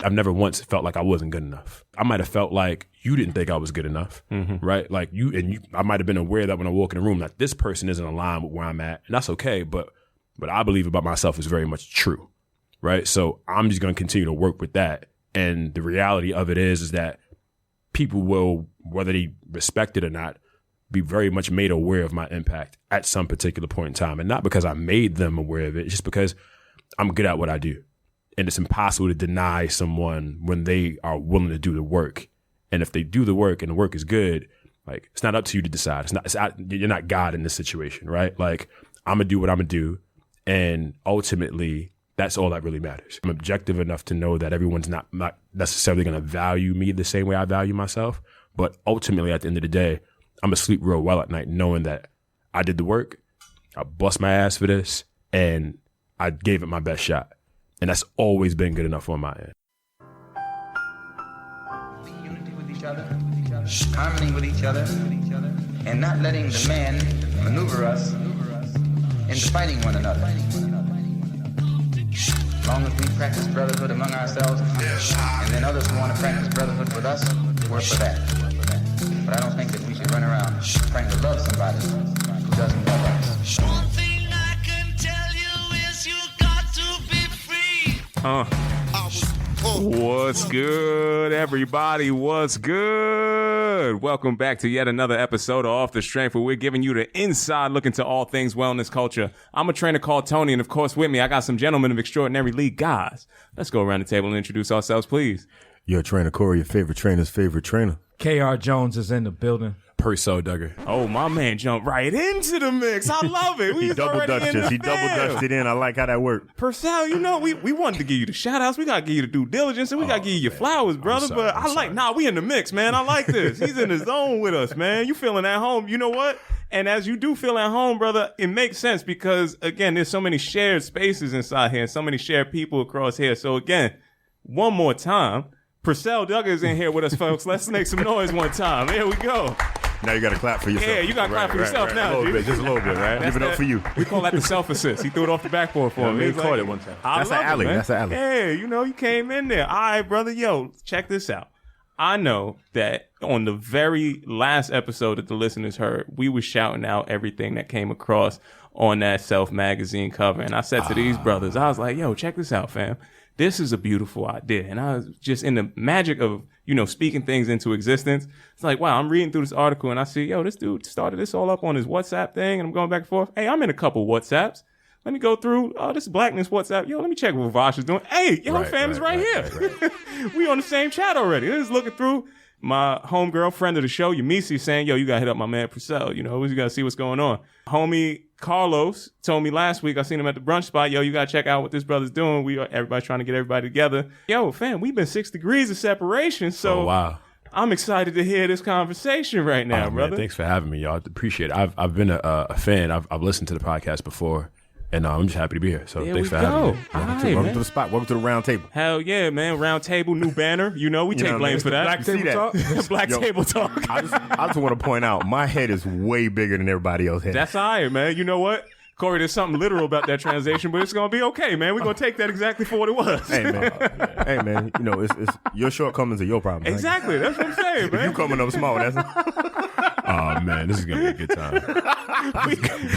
I've never once felt like I wasn't good enough. I might have felt like you didn't think I was good enough, right? Like I might have been aware that when I walk in the room, that this person isn't aligned with where I'm at, and that's okay. But I believe about myself is very much true, right? So I'm just going to continue to work with that. And the reality of it is that people will, whether they respect it or not, be very much made aware of my impact at some particular point in time. And not because I made them aware of it, it's just because I'm good at what I do. And it's impossible to deny someone when they are willing to do the work. And if they do the work and the work is good, like, it's not up to you to decide. You're not God in this situation, right? Like, I'm going to do what I'm going to do. And ultimately, that's all that really matters. I'm objective enough to know that everyone's not necessarily going to value me the same way I value myself. But ultimately, at the end of the day, I'm going to sleep real well at night knowing that I did the work, I bust my ass for this, and I gave it my best shot. And that's always been good enough on my end. Unity with each other, harmony with each other, and not letting the man maneuver us into fighting one another. As long as we practice brotherhood among ourselves, and then others who want to practice brotherhood with us, we're for that. But I don't think that we should run around trying to love somebody who doesn't love us. One thing I can tell you is you got to be free. What's good, everybody? What's good? Welcome back to yet another episode of Off the Strength, where we're giving you the inside look into all things wellness culture. I'm a trainer called Tony, and of course with me, I got some gentlemen of extraordinary league guys. Let's go around the table and introduce ourselves, please. Your trainer, Corey, your favorite trainer's favorite trainer. K.R. Jones is in the building. Percell Duggar. Oh, my man jumped right into the mix. I love it. He double dutched us. He double dutched it in. I like how that worked. Percell, you know, we wanted to give you the shout outs. We got to give you the due diligence, and we got to give you your flowers, brother. We in the mix, man. I like this. He's in the zone with us, man. You feeling at home. You know what? And as you do feel at home, brother, it makes sense because, again, there's so many shared spaces inside here and so many shared people across here. So, again, one more time, Percell Duggar is in here with us, folks. Let's make some noise one time. There we go. Now you got to clap for yourself. Yeah, you got to clap for yourself now, a little bit, just a little bit, right? Give it up for you. We call that the self-assist. He threw it off the backboard for me. He caught it one time. That's an alley. That's an alley. Yeah, you know, you came in there. All right, brother. Yo, check this out. I know that on the very last episode that the listeners heard, we were shouting out everything that came across on that Self magazine cover. And I said to these brothers, I was like, yo, check this out, fam. This is a beautiful idea. And I was just in the magic of, you know, speaking things into existence. It's like, wow, I'm reading through this article and I see, yo, this dude started this all up on his WhatsApp thing. And I'm going back and forth. Hey, I'm in a couple WhatsApps. Let me go through, this Blackness WhatsApp. Yo, let me check what Vash is doing. Hey, yo, fam is right here. We on the same chat already. Just looking through. My homegirl, friend of the show, Yamisi, saying, yo, you got to hit up my man Percell. You know, you got to see what's going on. Homie Carlos told me last week, I seen him at the brunch spot. Yo, you got to check out what this brother's doing. Everybody's trying to get everybody together. Yo, fam, we've been 6 degrees of separation. So wow. I'm excited to hear this conversation right now, brother. Man, thanks for having me, y'all. Appreciate it. I've been a fan. I've listened to the podcast before. And I'm just happy to be here. So thanks for having me. Welcome to the spot. Welcome to the round table. Hell yeah, man. Round table, new banner. You know, we take blame for that. Black table talk. Black table talk. I just want to point out, my head is way bigger than everybody else's head. That's all right, man. You know what? Corey, there's something literal about that translation, but it's going to be okay, man. We're going to take that exactly for what it was. Hey, man. Hey, man. You know, it's your shortcomings are your problem. Exactly. Right? That's what I'm saying, man. If you coming up small, that's... Oh, man. This is going to be a good time.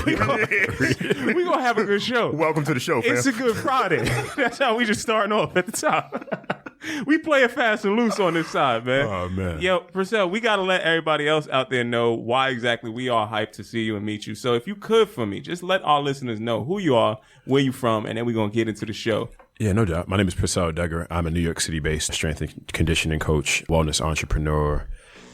We're going to have a good show. Welcome to the show, fam. It's a good Friday. That's how we just starting off at the top. We play it fast and loose on this side, man. Oh, man. Yo, Percell, we got to let everybody else out there know why exactly we are hyped to see you and meet you. So if you could for me, just let our listeners know who you are, where you from, and then we're going to get into the show. Yeah, no doubt. My name is Percell Duggar. I'm a New York City-based strength and conditioning coach, wellness entrepreneur,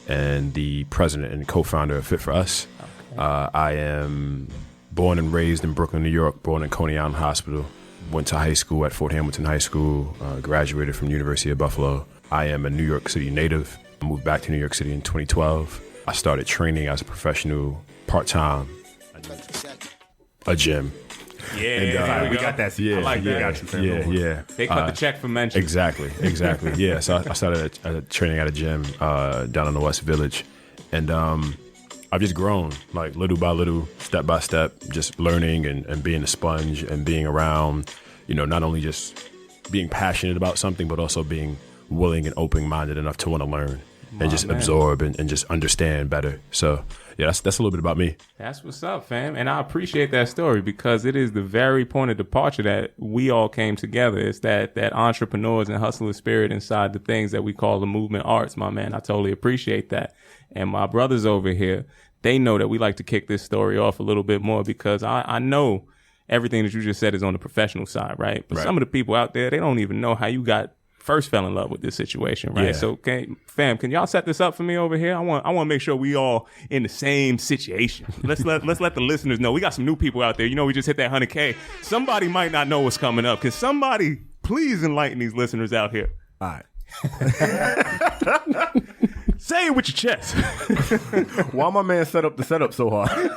and the president and co-founder of Fit for Us. Okay. I am born and raised in Brooklyn, New York, born in Coney Island Hospital. Went to high school at Fort Hamilton High School, graduated from the University of Buffalo. I am a New York City native. I moved back to New York City in 2012. I started training as a professional part-time, a gym. Yeah, and, we got that. Yeah, I like that. Got you, yeah. They cut the check for mention. Exactly. Yeah, so I started training at a gym down in the West Village. And I've just grown, like little by little, step by step, just learning and being a sponge and being around, you know, not only just being passionate about something, but also being willing and open-minded enough to want to learn and just absorb and just understand better. So yeah, that's a little bit about me. That's what's up, fam. And I appreciate that story because it is the very point of departure that we all came together. It's that entrepreneurs and hustler spirit inside the things that we call the movement arts, my man. I totally appreciate that. And my brothers over here, they know that we like to kick this story off a little bit more because I know everything that you just said is on the professional side, right? But some of the people out there, they don't even know how you first fell in love with this situation, right? Yeah. So, can y'all set this up for me over here? I want to make sure we all in the same situation. Let's let the listeners know. We got some new people out there. You know, we just hit that 100K. Somebody might not know what's coming up. Can somebody please enlighten these listeners out here? All right. Say it with your chest. Why my man set up the setup so hard?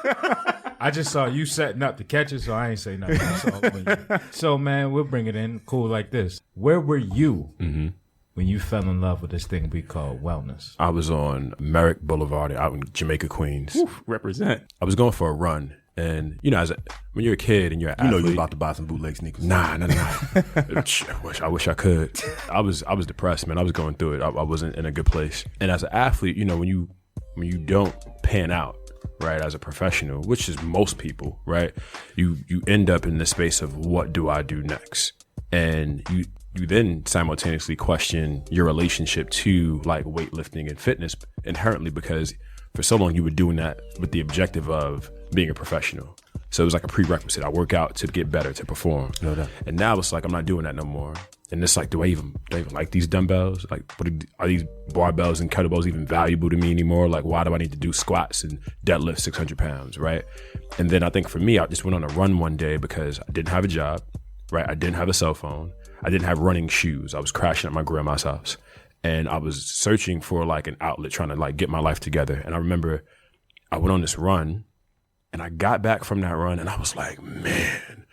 I just saw you setting up to catch it, so I ain't say nothing. So, man, we'll bring it in cool like this. Where were you when you fell in love with this thing we call wellness? I was on Merrick Boulevard out in Jamaica, Queens. Oof, represent. I was going for a run. And, you know, when you're a kid and you're an You know athlete, you're about to buy some bootleg sneakers. Nah. I wish I could. I was depressed, man. I was going through it. I wasn't in a good place. And as an athlete, you know, when you don't pan out, right, as a professional, which is most people, right, you end up in the space of what do I do next? And you then simultaneously question your relationship to like weightlifting and fitness inherently, because for so long you were doing that with the objective of being a professional. So it was like a prerequisite. I work out to get better, to perform. No doubt. And now it's like I'm not doing that no more. And it's like, do I even like these dumbbells? Like, are these barbells and kettlebells even valuable to me anymore? Like, why do I need to do squats and deadlift 600 pounds, right? And then I think for me, I just went on a run one day because I didn't have a job, right? I didn't have a cell phone. I didn't have running shoes. I was crashing at my grandma's house. And I was searching for like an outlet, trying to like get my life together. And I remember I went on this run and I got back from that run and I was like, man,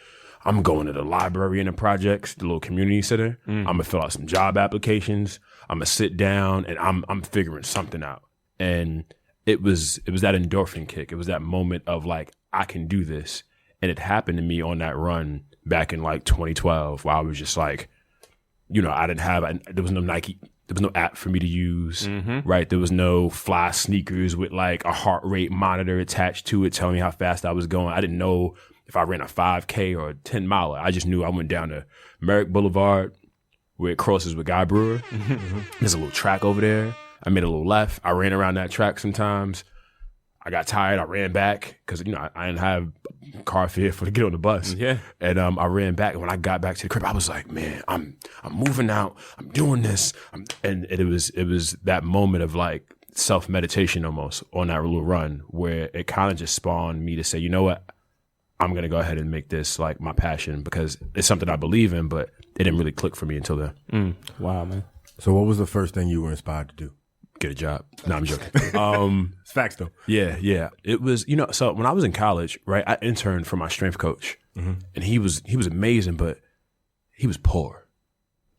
I'm going to the library in the projects, the little community center. I'm gonna fill out some job applications. I'm gonna sit down and I'm figuring something out. And it was that endorphin kick. It was that moment of like, I can do this. And it happened to me on that run back in like 2012, where I was just like, you know, there was no Nike, there was no app for me to use, right? There was no fly sneakers with like a heart rate monitor attached to it telling me how fast I was going. I didn't know if I ran a 5K or a 10 miler. I just knew I went down to Merrick Boulevard where it crosses with Guy Brewer. There's a little track over there. I made a little left. I ran around that track sometimes. I got tired. I ran back because, you know, I didn't have car fare to get on the bus. Yeah. And I ran back. And when I got back to the crib, I was like, man, I'm moving out. I'm doing this. And it was that moment of like self-meditation almost on that little run where it kind of just spawned me to say, you know what? I'm going to go ahead and make this like my passion because it's something I believe in, but it didn't really click for me until then. Wow, man. So what was the first thing you were inspired to do? Get a job. No, I'm joking. It's facts though. Yeah. It was, you know, so when I was in college, right, I interned for my strength coach and he was amazing, but he was poor.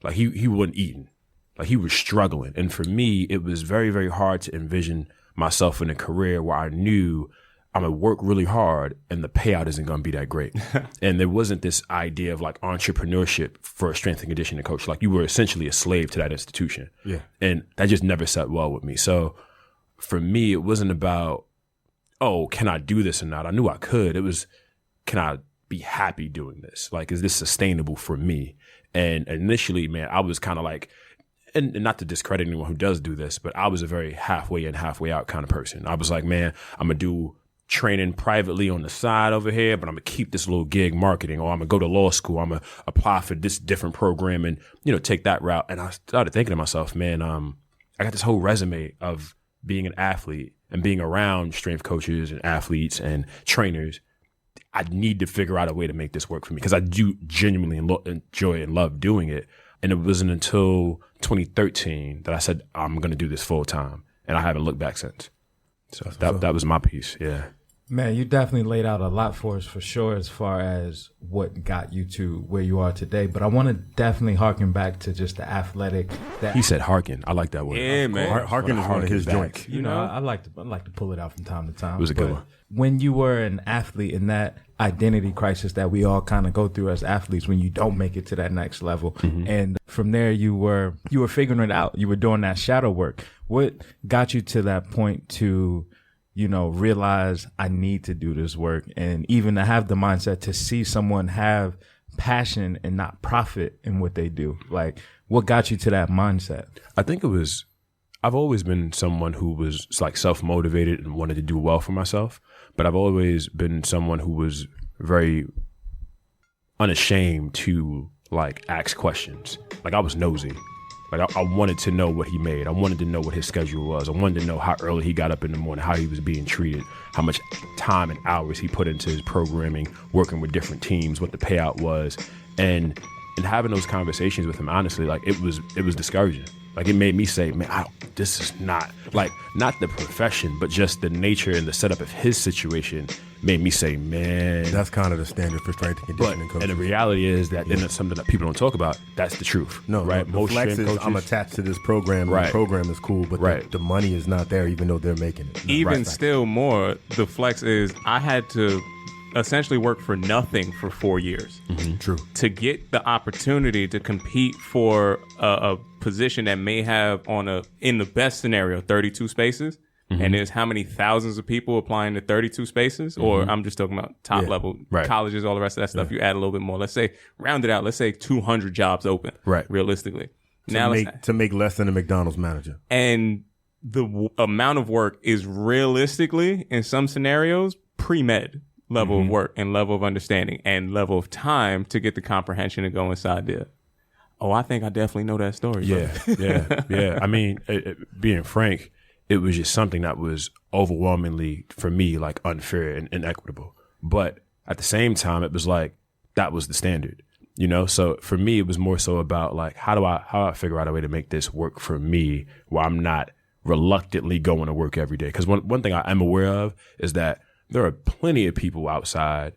Like he wasn't eating. Like he was struggling. And for me, it was very, very hard to envision myself in a career where I knew I'm going to work really hard and the payout isn't going to be that great. And there wasn't this idea of like entrepreneurship for a strength and conditioning coach. Like you were essentially a slave to that institution. Yeah. And that just never sat well with me. So for me, it wasn't about, oh, can I do this or not? I knew I could. It was, can I be happy doing this? Like, is this sustainable for me? And initially, man, I was kind of like, and not to discredit anyone who does do this, but I was a very halfway in, halfway out kind of person. I was like, man, I'm going to do training privately on the side over here, but I'm gonna keep this little gig marketing, or I'm gonna go to law school. I'm gonna apply for this different program and, you know, take that route. And I started thinking to myself, man, I got this whole resume of being an athlete and being around strength coaches and athletes and trainers. I need to figure out a way to make this work for me because I do genuinely enjoy and love doing it. And it wasn't until 2013 that I said, I'm gonna do this full time. And I haven't looked back since. So that was my piece. Yeah. Man, you definitely laid out a lot for us for sure as far as what got you to where you are today. But I want to definitely harken back to just the athletic. He said harken. I like that word. Yeah, man. Harken is one of his joints. You know, I like to pull it out from time to time. It was a good one. When you were an athlete in that identity crisis that we all kind of go through as athletes, when you don't make it to that next level, and from there you were figuring it out. You were doing that shadow work. What got you to that point to, you know, realize I need to do this work, and even to have the mindset to see someone have passion and not profit in what they do? Like, what got you to that mindset? I think I've always been someone who was like self-motivated and wanted to do well for myself, but I've always been someone who was very unashamed to like ask questions. Like, I was nosy. Like, I wanted to know what he made. I wanted to know what his schedule was. I wanted to know how early he got up in the morning, how he was being treated, how much time and hours he put into his programming, working with different teams, what the payout was. And having those conversations with him, honestly, like, it was discouraging. Like, it made me say, man, this is not the profession, but just the nature and the setup of his situation made me say, man. That's kind of the standard for strength and conditioning coaches. And the reality is that, and it's something that people don't talk about, that's the truth. No, right? The Most flex strength is, coaches, I'm attached to this program, and the program is cool, but the money is not there, even though they're making it. Even still more, the flex is I had to essentially work for nothing for 4 years. True. To get the opportunity to compete for a position that may have in the best scenario, 32 spaces. And there's how many thousands of people applying to 32 spaces? Or I'm just talking about top level colleges, all the rest of that stuff. You add a little bit more. Let's say, round it out, let's say 200 jobs open, realistically. To make less than a McDonald's manager. And the amount of work is realistically, in some scenarios, pre-med level of work and level of understanding and level of time to get the comprehension to go inside there. Oh, I think I definitely know that story. Yeah. I mean, being frank, it was just something that was overwhelmingly, for me, like unfair and inequitable. But at the same time, it was like, that was the standard, you know? So for me, it was more so about like, how do I figure out a way to make this work for me while I'm not reluctantly going to work every day? Because one thing I am aware of is that there are plenty of people outside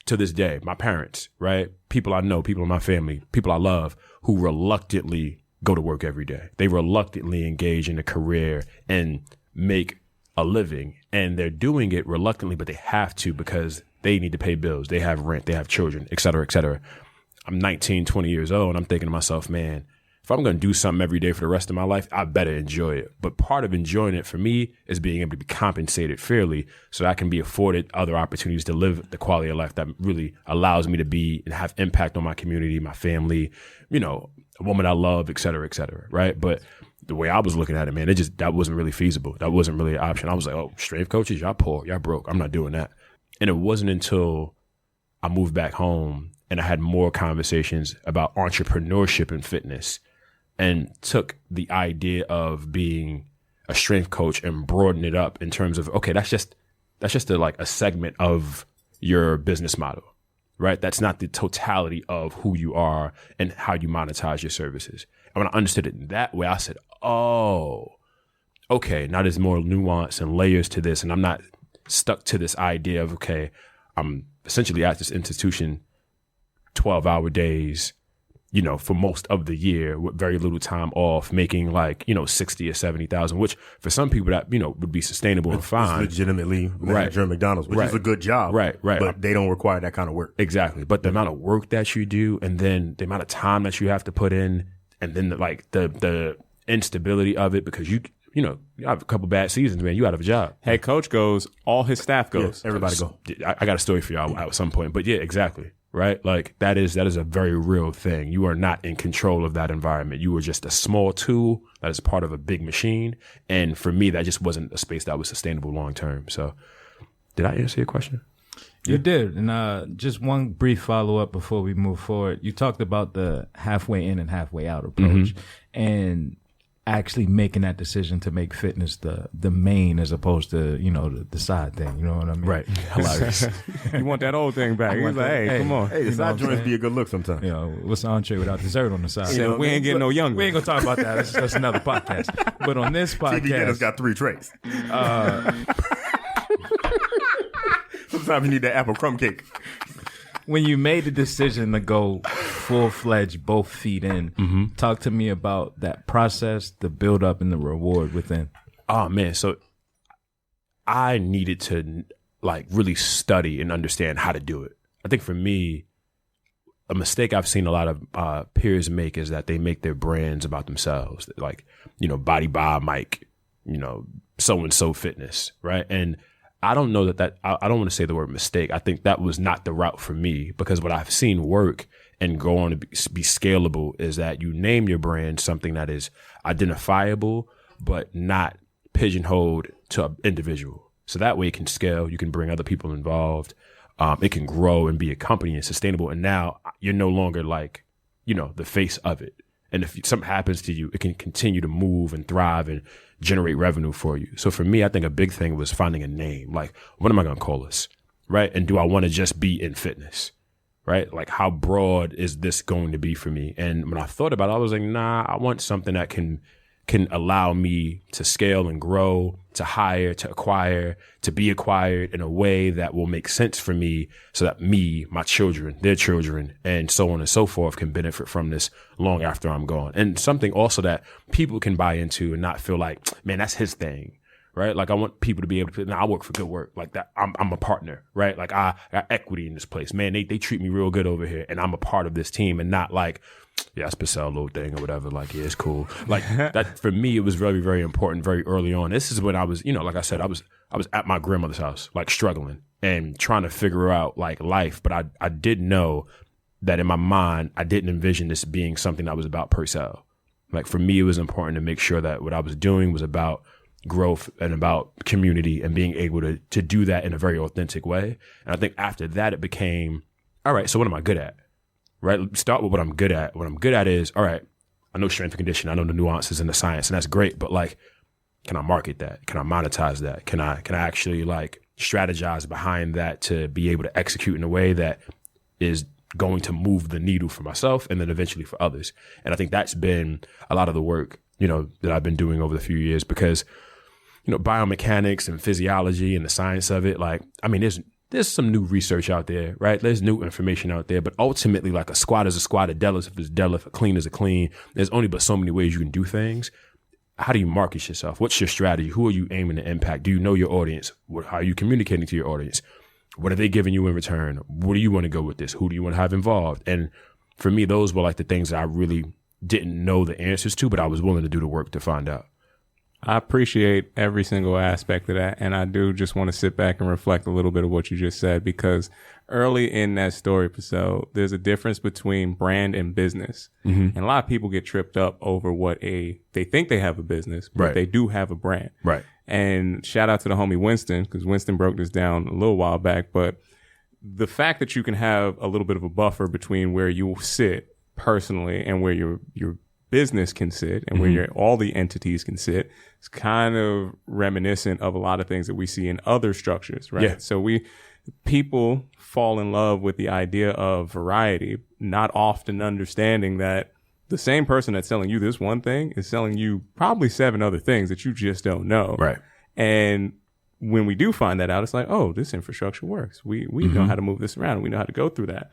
to this day, my parents, right? People I know, people in my family, people I love, who reluctantly go to work every day. They reluctantly engage in a career and make a living. And they're doing it reluctantly, but they have to because they need to pay bills. They have rent, they have children, et cetera, et cetera. I'm 19, 20 years old, and I'm thinking to myself, man, if I'm going to do something every day for the rest of my life, I better enjoy it. But part of enjoying it for me is being able to be compensated fairly so that I can be afforded other opportunities to live the quality of life that really allows me to be and have impact on my community, my family, you know, a woman I love, et cetera, right? But the way I was looking at it, man, that wasn't really feasible. That wasn't really an option. I was like, oh, strength coaches, y'all poor, y'all broke. I'm not doing that. And it wasn't until I moved back home and I had more conversations about entrepreneurship and fitness and took the idea of being a strength coach and broadened it up in terms of, okay, that's just a segment of your business model, right? That's not the totality of who you are and how you monetize your services. And when I understood it in that way, I said, oh, okay, now there's more nuance and layers to this. And I'm not stuck to this idea of, okay, I'm essentially at this institution 12-hour days, you know, for most of the year with very little time off, making like, you know, 60 or 70,000, which for some people that, you know, would be sustainable and fine. It's legitimately manager at McDonald's, which is a good job. Right. But they don't require that kind of work. Exactly. But the amount of work that you do and then the amount of time that you have to put in and then the instability of it, because you know, you have a couple bad seasons, man, you out of a job. Head coach goes, all his staff goes. Yeah, everybody go. I got a story for y'all at some point, but yeah, exactly. Right? Like that is a very real thing. You are not in control of that environment. You are just a small tool that is part of a big machine. And for me, that just wasn't a space that was sustainable long term. So did I answer your question? You did. And just one brief follow up before we move forward. You talked about the halfway in and halfway out approach and actually making that decision to make fitness the main as opposed to, you know, the side thing. You know what I mean? Right. Hilarious. You want that old thing back. He's like, hey, come on. Hey, the side joints be a good look sometimes. You know, what's the entree without dessert on the side? You know, we ain't getting no younger. We ain't going to talk about that. That's another podcast. But on this podcast. TV Dinner's got 3 trays. Sometimes you need that apple crumb cake. When you made the decision to go full-fledged, both feet in, talk to me about that process, the build-up, and the reward within. Oh, man. So I needed to like really study and understand how to do it. I think for me, a mistake I've seen a lot of peers make is that they make their brands about themselves. Like, Body by Mike, so-and-so fitness, right? And I don't know that I don't want to say the word mistake. I think that was not the route for me, because what I've seen work and go on to be scalable is that you name your brand something that is identifiable, but not pigeonholed to an individual. So that way it can scale. You can bring other people involved. It can grow and be a company and sustainable. And now you're no longer like, the face of it. And if something happens to you, it can continue to move and thrive and generate revenue for you. So for me, I think a big thing was finding a name. Like, what am I going to call this? Right. And do I want to just be in fitness? Right. Like, how broad is this going to be for me? And when I thought about it, I was like, nah, I want something that can allow me to scale and grow, to hire, to acquire, to be acquired in a way that will make sense for me, so that me, my children, their children, and so on and so forth can benefit from this long after I'm gone. And something also that people can buy into and not feel like, man, that's his thing, right? Like, I want people to be able to, I work for Good Work. Like that, I'm a partner, right? Like, I got equity in this place. Man, they treat me real good over here, and I'm a part of this team, and not like, yeah, that's Percell little thing or whatever. Like, yeah, it's cool. Like that for me, it was very, very important very early on. This is when I was, like I said, I was at my grandmother's house, like struggling and trying to figure out like life. But I did know that in my mind, I didn't envision this being something that was about Percell. Like, for me, it was important to make sure that what I was doing was about growth and about community and being able to do that in a very authentic way. And I think after that, it became, all right, so what am I good at? Right? Start with what I'm good at. What I'm good at is, all right, I know strength and conditioning. I know the nuances and the science, and that's great. But like, can I market that? Can I monetize that? Can I actually like strategize behind that to be able to execute in a way that is going to move the needle for myself and then eventually for others? And I think that's been a lot of the work, that I've been doing over the few years, because, biomechanics and physiology and the science of it, like, I mean, there's some new research out there, right? There's new information out there, but ultimately, like, a squat is a squat, a deadlift is a deadlift, a clean is a clean. There's only but so many ways you can do things. How do you market yourself? What's your strategy? Who are you aiming to impact? Do you know your audience? How are you communicating to your audience? What are they giving you in return? Where do you want to go with this? Who do you want to have involved? And for me, those were like the things that I really didn't know the answers to, but I was willing to do the work to find out. I appreciate every single aspect of that. And I do just want to sit back and reflect a little bit of what you just said, because early in that story, Percell, there's a difference between brand and business. Mm-hmm. And a lot of people get tripped up over they think they have a business, but they do have a brand. Right. And shout out to the homie Winston, because Winston broke this down a little while back. But the fact that you can have a little bit of a buffer between where you sit personally and where your business can sit and where all the entities can sit, it's kind of reminiscent of a lot of things that we see in other structures, right? Yeah. So people fall in love with the idea of variety, not often understanding that the same person that's selling you this one thing is selling you probably 7 other things that you just don't know. Right. And when we do find that out, it's like, oh, this infrastructure works. We know how to move this around. We know how to go through that.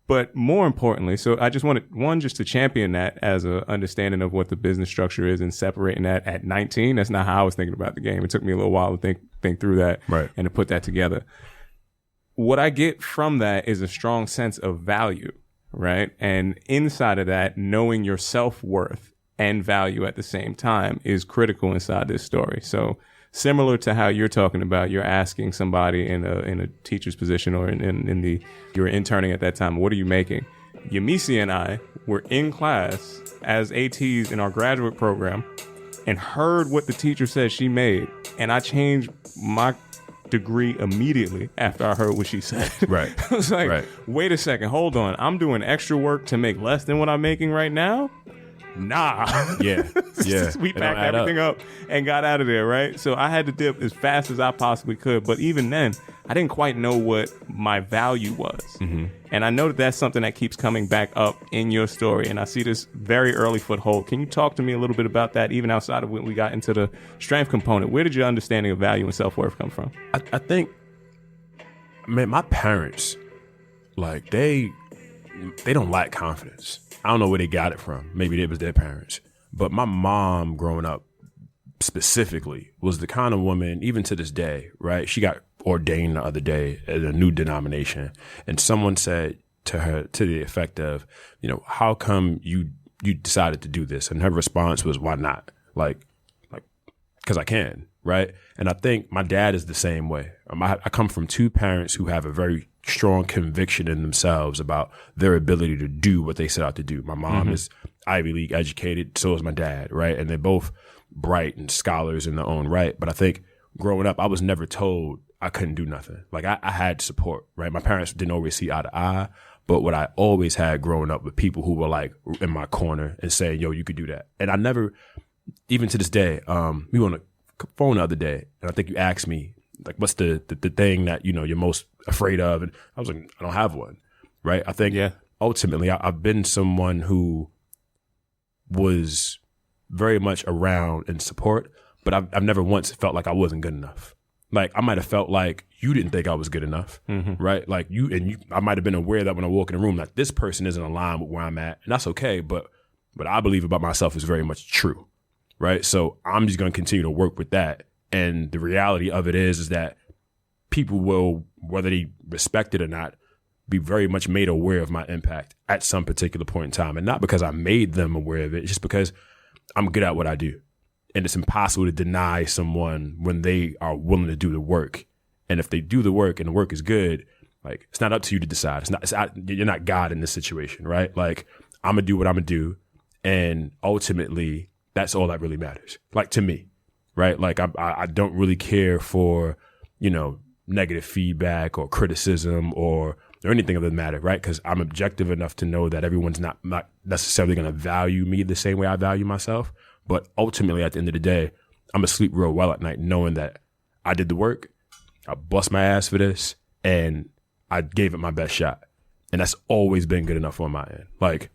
But more importantly, so I just wanted, just to champion that as a understanding of what the business structure is and separating that at 19. That's not how I was thinking about the game. It took me a little while to think through that and to put that together. What I get from that is a strong sense of value, right? And inside of that, knowing your self-worth and value at the same time is critical inside this story. So similar to how you're talking about, you're asking somebody in a teacher's position or you're interning at that time, what are you making? Yamisi and I were in class as ATs in our graduate program and heard what the teacher said she made. And I changed my degree immediately after I heard what she said. Right. I was like, wait a second, hold on. I'm doing extra work to make less than what I'm making right now? Nah. Yeah. We packed everything up and got out of there, right? So I had to dip as fast as I possibly could. But even then, I didn't quite know what my value was. Mm-hmm. And I know that that's something that keeps coming back up in your story. And I see this very early foothold. Can you talk to me a little bit about that, even outside of when we got into the strength component? Where did your understanding of value and self-worth come from? I think Man, my parents, like they don't lack confidence. I don't know where they got it from. Maybe it was their parents. But my mom growing up specifically was the kind of woman, even to this day, right? She got ordained the other day at a new denomination. And someone said to her, to the effect of, how come you decided to do this? And her response was, why not? Like, because I can, right? And I think my dad is the same way. I come from two parents who have a very strong conviction in themselves about their ability to do what they set out to do. My mom is Ivy League educated, so is my dad, right? And they're both bright and scholars in their own right. But I think growing up, I was never told I couldn't do nothing. Like I had support, right? My parents didn't always see eye to eye, but what I always had growing up with people who were like in my corner and saying, yo, you could do that. And I never, even to this day, we were on the phone the other day, and I think you asked me, like, what's the thing that, you're most afraid of? And I was like, I don't have one, right? I think ultimately I've been someone who was very much around and support, but I've never once felt like I wasn't good enough. Like I might have felt like you didn't think I was good enough, right? Like I might have been aware that when I walk in the room, that this person isn't aligned with where I'm at, and that's okay. But I believe about myself is very much true, right? So I'm just going to continue to work with that. And the reality of it is that people will, whether they respect it or not, be very much made aware of my impact at some particular point in time. And not because I made them aware of it, it's just because I'm good at what I do. And it's impossible to deny someone when they are willing to do the work. And if they do the work and the work is good, like it's not up to you to decide. You're not God in this situation, right? Like I'm gonna do what I'm gonna do, and ultimately that's all that really matters. Like to me, right? Like I don't really care for negative feedback or criticism or anything of the matter, right? Because I'm objective enough to know that everyone's not necessarily going to value me the same way I value myself. But ultimately, at the end of the day, I'm going to sleep real well at night knowing that I did the work, I bust my ass for this, and I gave it my best shot. And that's always been good enough on my end. Like,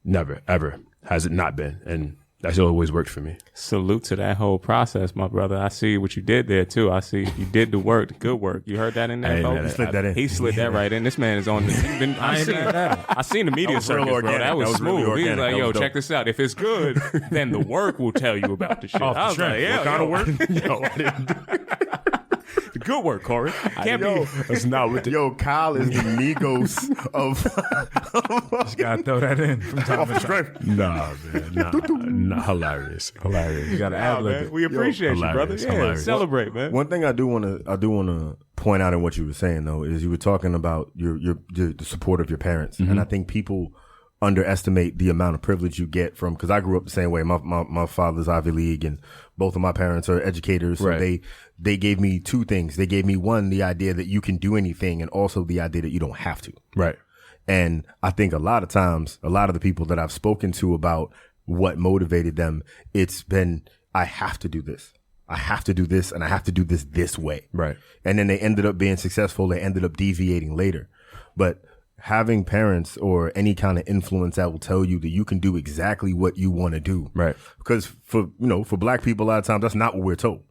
never, ever has it not been. And that's always worked for me. Salute to that whole process, my brother. I see what you did there, too. I see you did the work, the good work. You heard that in there, folks? He slid that in. He slid that right in. This man is on the... I seen the media circus, bro. That was smooth. Really he was like, yo, dope. check this out. If it's good, then the work will tell you about the shit. I was like, yeah, what kind of work? Yo, I didn't the good work, Corey. Can't be... That's not what Yo, Kyle is the Migos of... Just gotta throw that in from time to time. Nah, man. Nah, hilarious. You gotta ad-lib it. We appreciate you, brother. Yeah, hilarious. celebrate, man. One thing I do want to point out in what you were saying though is you were talking about the support of your parents, and I think people underestimate the amount of privilege you get from, because I grew up the same way. My father's Ivy League, and both of my parents are educators. So Right. they gave me two things. They gave me one, the idea that you can do anything, and also the idea that you don't have to. Right. And I think a lot of times, a lot of the people that I've spoken to about what motivated them, it's been, I have to do this. I have to do this, and I have to do this way. Right. And then they ended up being successful. They ended up deviating later. But having parents or any kind of influence that will tell you that you can do exactly what you want to do. Right. Because for black people, a lot of times that's not what we're told.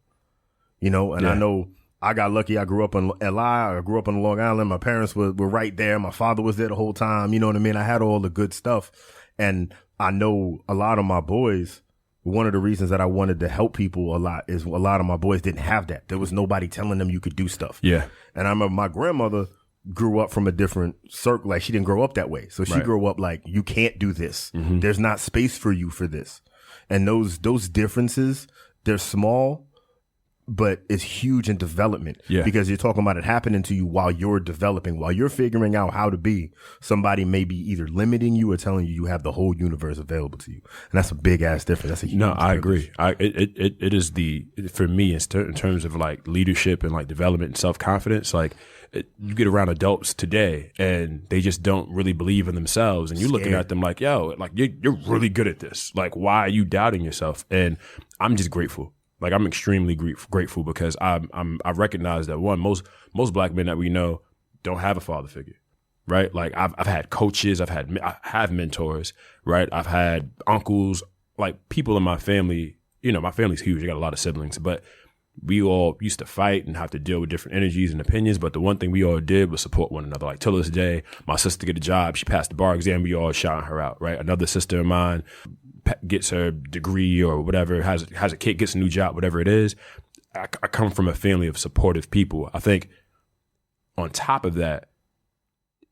And I know I got lucky. I grew up in LI. I grew up on Long Island. My parents were right there. My father was there the whole time. You know what I mean? I had all the good stuff. And I know a lot of my boys, one of the reasons that I wanted to help people a lot is a lot of my boys didn't have that. There was nobody telling them you could do stuff. Yeah. And I remember my grandmother grew up from a different circle. Like she didn't grow up that way. So she Right. grew up like, you can't do this. There's not space for you for this. And those differences, they're small, but it's huge in development. Yeah. Because you're talking about it happening to you while you're developing, while you're figuring out how to be. Somebody may be either limiting you or telling you you have the whole universe available to you. And that's a big ass difference. That's a huge No, I privilege. agree. It is for me in terms of like leadership and like development and self-confidence, like you get around adults today and they just don't really believe in themselves, and you're looking at them like, yo, like you're really good at this. Like, why are you doubting yourself? And I'm just grateful. Like, I'm extremely grateful because I recognize that most black men that we know don't have a father figure, right? Like I've had coaches, I have mentors, right? I've had uncles, like people in my family. My family's huge. I got a lot of siblings, but we all used to fight and have to deal with different energies and opinions. But the one thing we all did was support one another. Like till this day, my sister get a job. She passed the bar exam. We all shouting her out, right? Another sister of mine gets her degree or whatever, has a kid, gets a new job, whatever it is. I come from a family of supportive people. I think on top of that,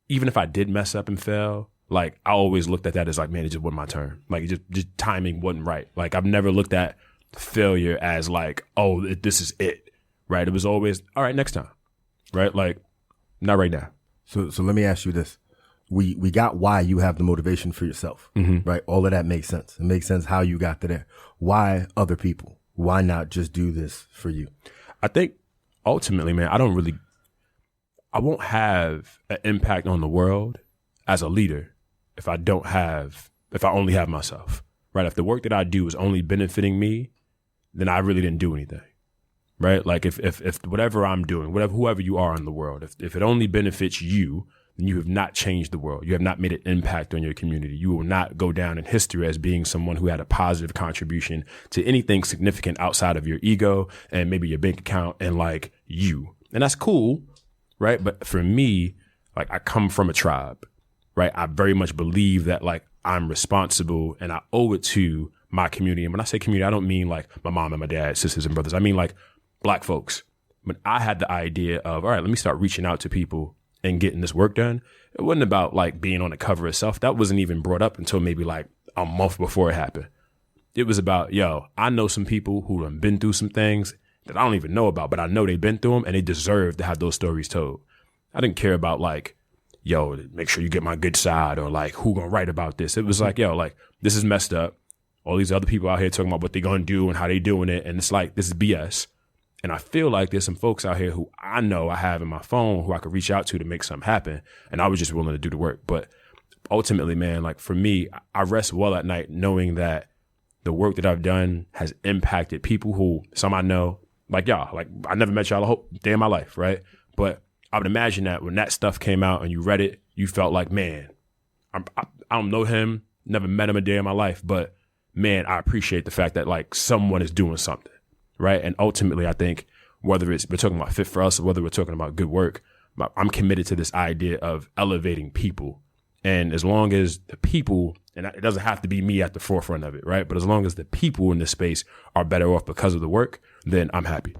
even if I did mess up and fail, like I always looked at that as like, man, it just wasn't my turn. Like just timing wasn't right. Like I've never looked at failure as like, oh, this is it, right? It was always, all right, next time, right? Like not right now. So let me ask you this. We got why you have the motivation for yourself, right? All of that makes sense. It makes sense how you got to there. Why other people? Why not just do this for you? I think ultimately, man, I won't have an impact on the world as a leader if I only have myself, right? If the work that I do is only benefiting me, then I really didn't do anything, right? Like if whatever I'm doing, whoever you are in the world, if it only benefits you, then you have not changed the world. You have not made an impact on your community. You will not go down in history as being someone who had a positive contribution to anything significant outside of your ego and maybe your bank account and like you. And that's cool, right? But for me, like I come from a tribe, right? I very much believe that like I'm responsible and I owe it to my community. And when I say community, I don't mean like my mom and my dad, sisters and brothers. I mean like Black folks. When I had the idea of, all right, let me start reaching out to people and getting this work done, it wasn't about like being on the cover itself. That wasn't even brought up until maybe like a month before it happened. It was about, yo, I know some people who have been through some things that I don't even know about, but I know they've been through them and they deserve to have those stories told. I didn't care about like, yo, make sure you get my good side or like who gonna write about this. It was like, yo, like this is messed up. All these other people out here talking about what they're gonna do and how they doing it. And it's like, this is BS. And I feel like there's some folks out here who I know I have in my phone who I could reach out to make something happen. And I was just willing to do the work. But ultimately, man, like for me, I rest well at night knowing that the work that I've done has impacted people who some I know, like y'all, like I never met y'all a whole day in my life, right? But I would imagine that when that stuff came out and you read it, you felt like, man, I don't know him, never met him a day in my life, but man, I appreciate the fact that like someone is doing something. Right. And ultimately, I think whether we're talking about Fit for Us or whether we're talking about good work, I'm committed to this idea of elevating people. And as long as the people, and it doesn't have to be me at the forefront of it, right? But as long as the people in this space are better off because of the work, then I'm happy.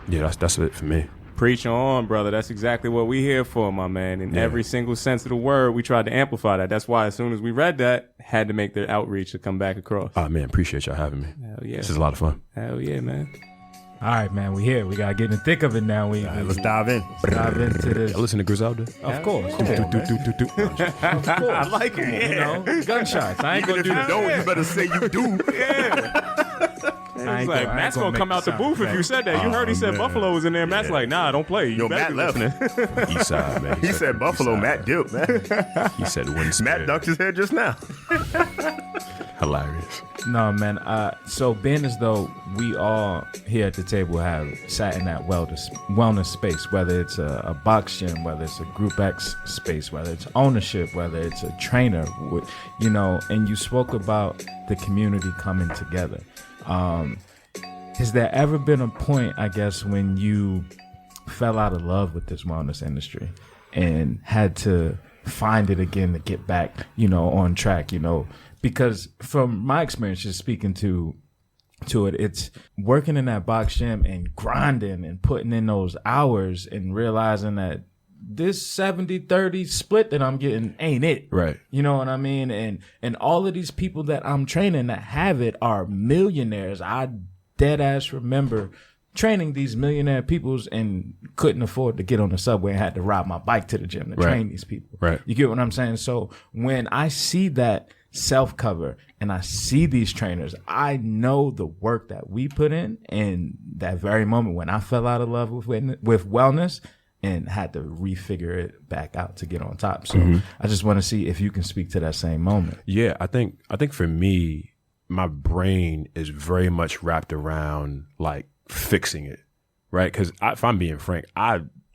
Yeah, that's it for me. Preach on, brother. That's exactly what we here for, my man. In every single sense of the word, we tried to amplify that. That's why as soon as we read that, had to make the outreach to come back across. Oh, man, appreciate y'all having me. Hell yeah. This is a lot of fun. Hell yeah, man. All right, man, we here. We got to get in the thick of it now. All right, let's dive in. Dive into this. Y'all listen to Griselda? Of course. Come on, man. I like it. Yeah. You know, gunshots. I ain't going to do that. No, you better say you do. It's like, Matt's going to come out the booth if you said that. You heard he said Buffalo was in there. Matt's like, nah, don't play. You Matt left. East side, man. He said Buffalo. Matt dipped, man. He said wind Matt ducked his head just now. Hilarious. No, man. So being as though we all here at the table have sat in that wellness space, whether it's a box gym, whether it's a group X space, whether it's ownership, whether it's a trainer, you know, and you spoke about the community coming together. Has there ever been a point, I guess, when you fell out of love with this wellness industry and had to find it again to get back, you know, on track, you know? Because from my experience, just speaking to it, it's working in that box gym and grinding and putting in those hours and realizing that this 70-30 split that I'm getting ain't it. Right. You know what I mean? And all of these people that I'm training that have it are millionaires. I dead ass remember training these millionaire peoples and couldn't afford to get on the subway and had to ride my bike to the gym to train these people. Right. You get what I'm saying? So when I see that self-cover and I see these trainers, I know the work that we put in, and that very moment when I fell out of love with wellness and had to refigure it back out to get on top. So I just want to see if you can speak to that same moment. Yeah, I think for me, my brain is very much wrapped around like fixing it, right? Because if I'm being frank,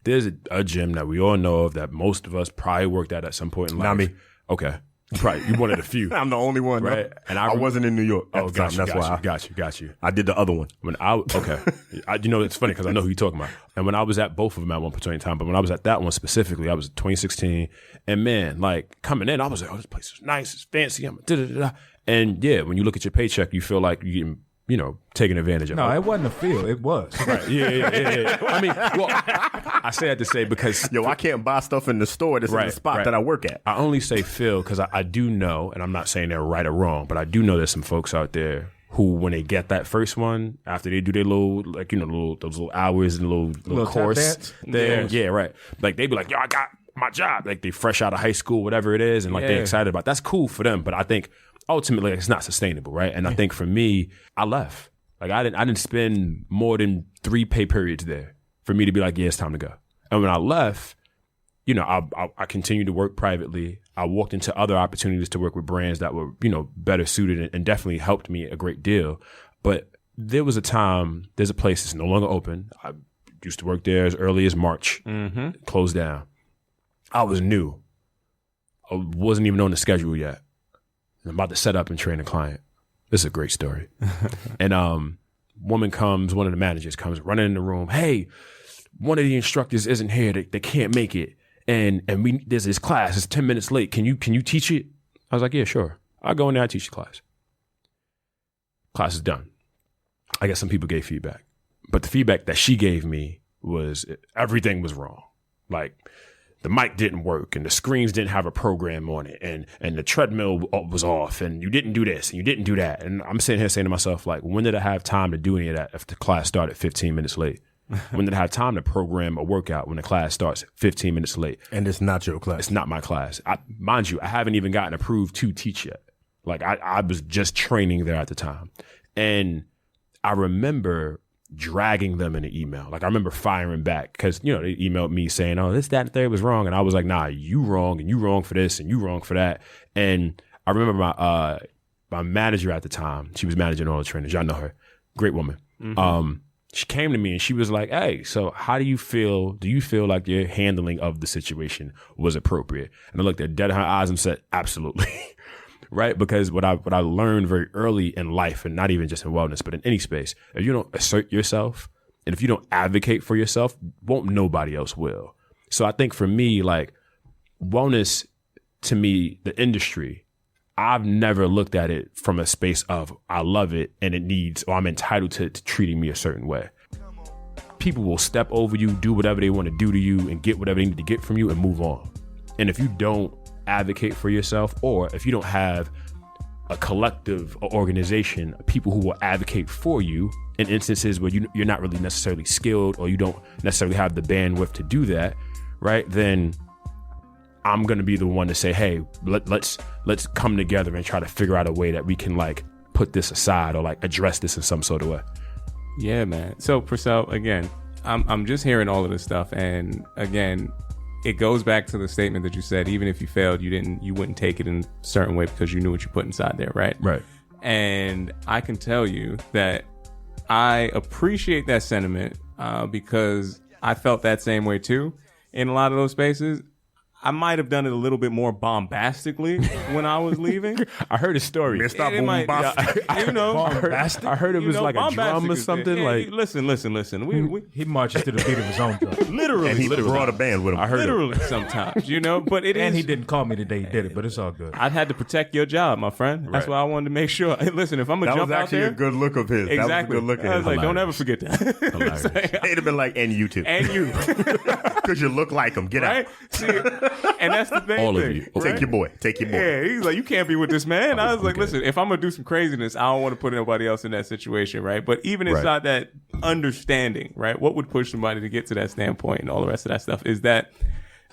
there's a gym that we all know of that most of us probably worked at some point in life. Not me. Okay. Right, you one of the few. I'm the only one, right? No. And I wasn't in New York. Oh, got you, That's why got you. I did the other one. When I okay, it's funny because I know who you're talking about. And when I was at both of them at one point in time, but when I was at that one specifically, I was 2016, and man, like coming in, I was like, oh, this place is nice, it's fancy, I'm da-da-da-da. And yeah, when you look at your paycheck, you feel like you're getting, taken advantage of. No, it wasn't a feel. It was. Right. Yeah. I mean, well, I say that to say because I can't buy stuff in the store that's in the spot that I work at. I only say feel because I do know, and I'm not saying they're right or wrong, but I do know there's some folks out there who, when they get that first one, after they do their little, like, those little hours and little course thing. Yeah, right. Like, they be like, yo, I got my job. Like, they fresh out of high school, whatever it is, and like they're excited about it. That's cool for them, but I think ultimately it's not sustainable, right? And I think for me, I left. Like, I didn't spend more than 3 pay periods there for me to be like, yeah, it's time to go. And when I left, I continued to work privately. I walked into other opportunities to work with brands that were, better suited and definitely helped me a great deal. But there's a place that's no longer open. I used to work there as early as March, closed down. I was new. I wasn't even on the schedule yet. I'm about to set up and train a client. This is a great story. And one of the managers comes running in the room. Hey, one of the instructors isn't here. They can't make it. And there's this class. It's 10 minutes late. Can you teach it? I was like, yeah, sure. I'll go in there. I teach the class. Class is done. I guess some people gave feedback. But the feedback that she gave me was everything was wrong. Like, the mic didn't work and the screens didn't have a program on it and the treadmill was off and you didn't do this and you didn't do that. And I'm sitting here saying to myself, like, when did I have time to do any of that if the class started 15 minutes late? When did I have time to program a workout when the class starts 15 minutes late? And it's not your class. It's not my class. Mind you, I haven't even gotten approved to teach yet. Like, I was just training there at the time. And I remember dragging them in an email. Like, I remember firing back because, they emailed me saying, oh, this, that, and third was wrong. And I was like, nah, you wrong, and you wrong for this, and you wrong for that. And I remember my manager at the time, she was managing all the trainers. Y'all know her. Great woman. She came to me and she was like, hey, so how do you feel? Do you feel like your handling of the situation was appropriate? And I looked at dead in her eyes and said, absolutely. Right? Because what I learned very early in life, and not even just in wellness, but in any space, if you don't assert yourself and if you don't advocate for yourself, nobody else will. So I think for me, like, wellness, to me, the industry, I've never looked at it from a space of I love it and it needs, or I'm entitled to treating me a certain way. People will step over you, do whatever they want to do to you, and get whatever they need to get from you and move on. And if you don't advocate for yourself, or if you don't have a collective or organization, people who will advocate for you in instances where you're not really necessarily skilled or you don't necessarily have the bandwidth to do that, right? Then I'm going to be the one to say, hey, let's come together and try to figure out a way that we can, like, put this aside or, like, address this in some sort of way. Yeah, man. So, Percell, again, I'm just hearing all of this stuff, and again, it goes back to the statement that you said, even if you failed, you wouldn't take it in a certain way because you knew what you put inside there, right? Right. And I can tell you that I appreciate that sentiment because I felt that same way too in a lot of those spaces. I might have done it a little bit more bombastically when I was leaving. I heard a story. Mr. Bombastic. I heard it was like a drum or something. Like, listen. He marches to the beat of his own drum. Literally, And he brought a band with him. I heard literally sometimes, but it is. And he didn't call me the day he did it, but it's all good. I had to protect your job, my friend. That's Right. why I wanted to make sure. Hey, listen, if I'm gonna That jump was out actually there, a good look of his. exactly. That was a good look I of was his. like, don't ever forget that. Hilarious. It'd have been like, and you too. And you, Because you look like him. Get right? out. See, and that's the thing. All of you. right? Take your boy. Take your boy. Yeah, he's like, you can't be with this man. I was like, okay. listen, if I'm gonna do some craziness, I don't want to put nobody else in that situation, right? But even inside that understanding, right, what would push somebody to get to that standpoint and all the rest of that stuff is that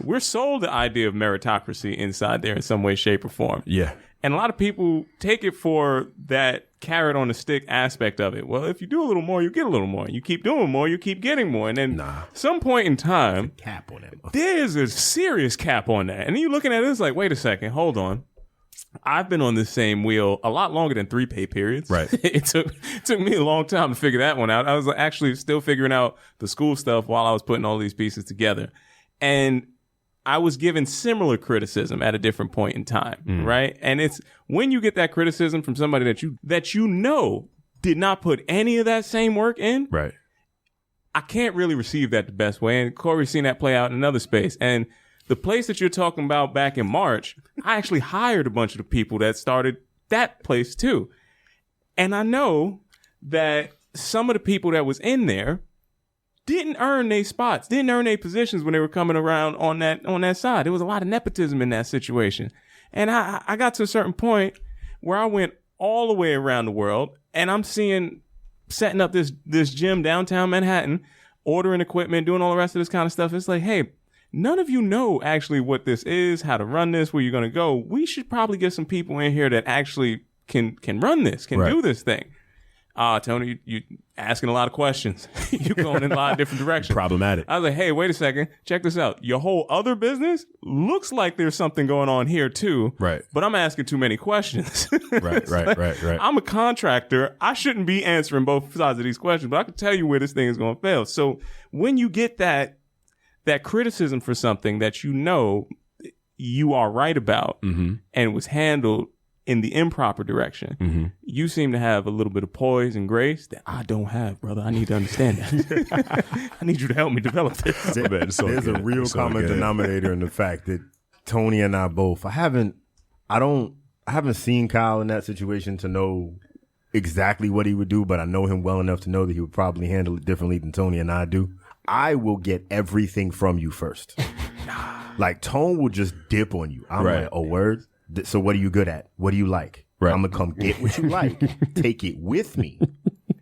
we're sold the idea of meritocracy inside there in some way, shape, or form. yeah. And a lot of people take it for that carrot on the stick aspect of it. Well, if you do a little more, you get a little more. You keep doing more, you keep getting more. And then some point in time, Cap on him. there's a serious cap on that. And then you're looking at it, it's like, wait a second, hold on. I've been on this same wheel a lot longer than 3 pay periods. Right. It took me a long time to figure that one out. I was actually still figuring out the school stuff while I was putting all these pieces together. And I was given similar criticism at a different point in time, right? And it's when you get that criticism from somebody that you know did not put any of that same work in, Right. I can't really receive that the best way. And Corey's seen that play out in another space. And the place that you're talking about back in March, I actually hired a bunch of the people that started that place too. And I know that some of the people that was in there didn't earn their spots, didn't earn their positions when they were coming around on that side. There was a lot of nepotism in that situation. And I got to a certain point where I went all the way around the world and I'm setting up this gym downtown Manhattan, ordering equipment, doing all the rest of this kind of stuff. It's like, hey, none of you know actually what this is, how to run this, where you're going to go. We should probably get some people in here that actually can run this, can do this thing. Tony, you asking a lot of questions. You're going in a lot of different directions. Problematic. I was like, hey, wait a second. Check this out. Your whole other business looks like there's something going on here too. Right. But I'm asking too many questions. Right. I'm a contractor. I shouldn't be answering both sides of these questions, but I can tell you where this thing is going to fail. So when you get that criticism for something that you know you are right about and was handled in the improper direction, you seem to have a little bit of poise and grace that I don't have, brother. I need to understand that. I need you to help me develop this. There's a real common denominator in the fact that Tony and I both, I haven't seen Kyle in that situation to know exactly what he would do, but I know him well enough to know that he would probably handle it differently than Tony and I do. I will get everything from you first. Like Tone will just dip on you. I'm like, oh, word? So what are you good at? What do you like? Right. I'm going to come get what you like, take it with me,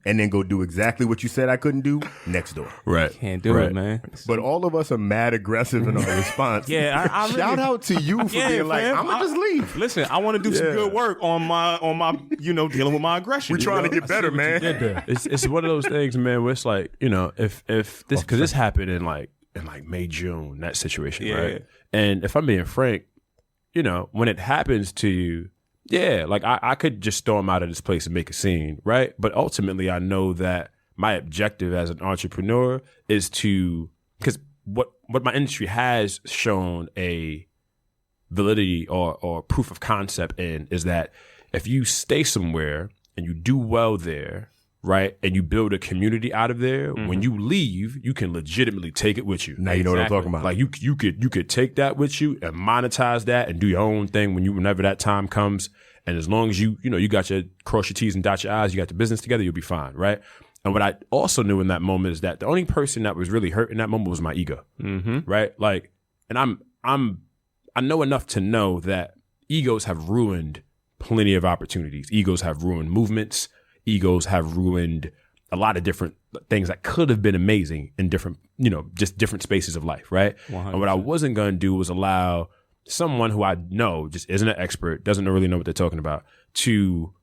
and then go do exactly what you said I couldn't do next door. Right. Can't do it, man. But all of us are mad aggressive in our response. Yeah, I really, Shout out to you for being like, fam, I'm going to just leave. Listen, I want to do some good work on my, dealing with my aggression. We're trying to get better, man. It's one of those things, man, where it's like, if this, because this happened in May, June, that situation, right? And if I'm being frank, when it happens to you, I could just storm out of this place and make a scene, right? But ultimately, I know that my objective as an entrepreneur is because what my industry has shown a validity or proof of concept in is that if you stay somewhere and you do well there, right, and you build a community out of there, when you leave, you can legitimately take it with you. Now you know what I'm talking about. Like you could take that with you and monetize that and do your own thing whenever that time comes. And as long as you got your cross your T's and dot your I's, you got the business together, you'll be fine, right? And what I also knew in that moment is that the only person that was really hurt in that moment was my ego, right? Like, and I know enough to know that egos have ruined plenty of opportunities. Egos have ruined movements. Egos have ruined a lot of different things that could have been amazing in different, just different spaces of life, right? 100%. And what I wasn't going to do was allow someone who I know just isn't an expert, doesn't really know what they're talking about, to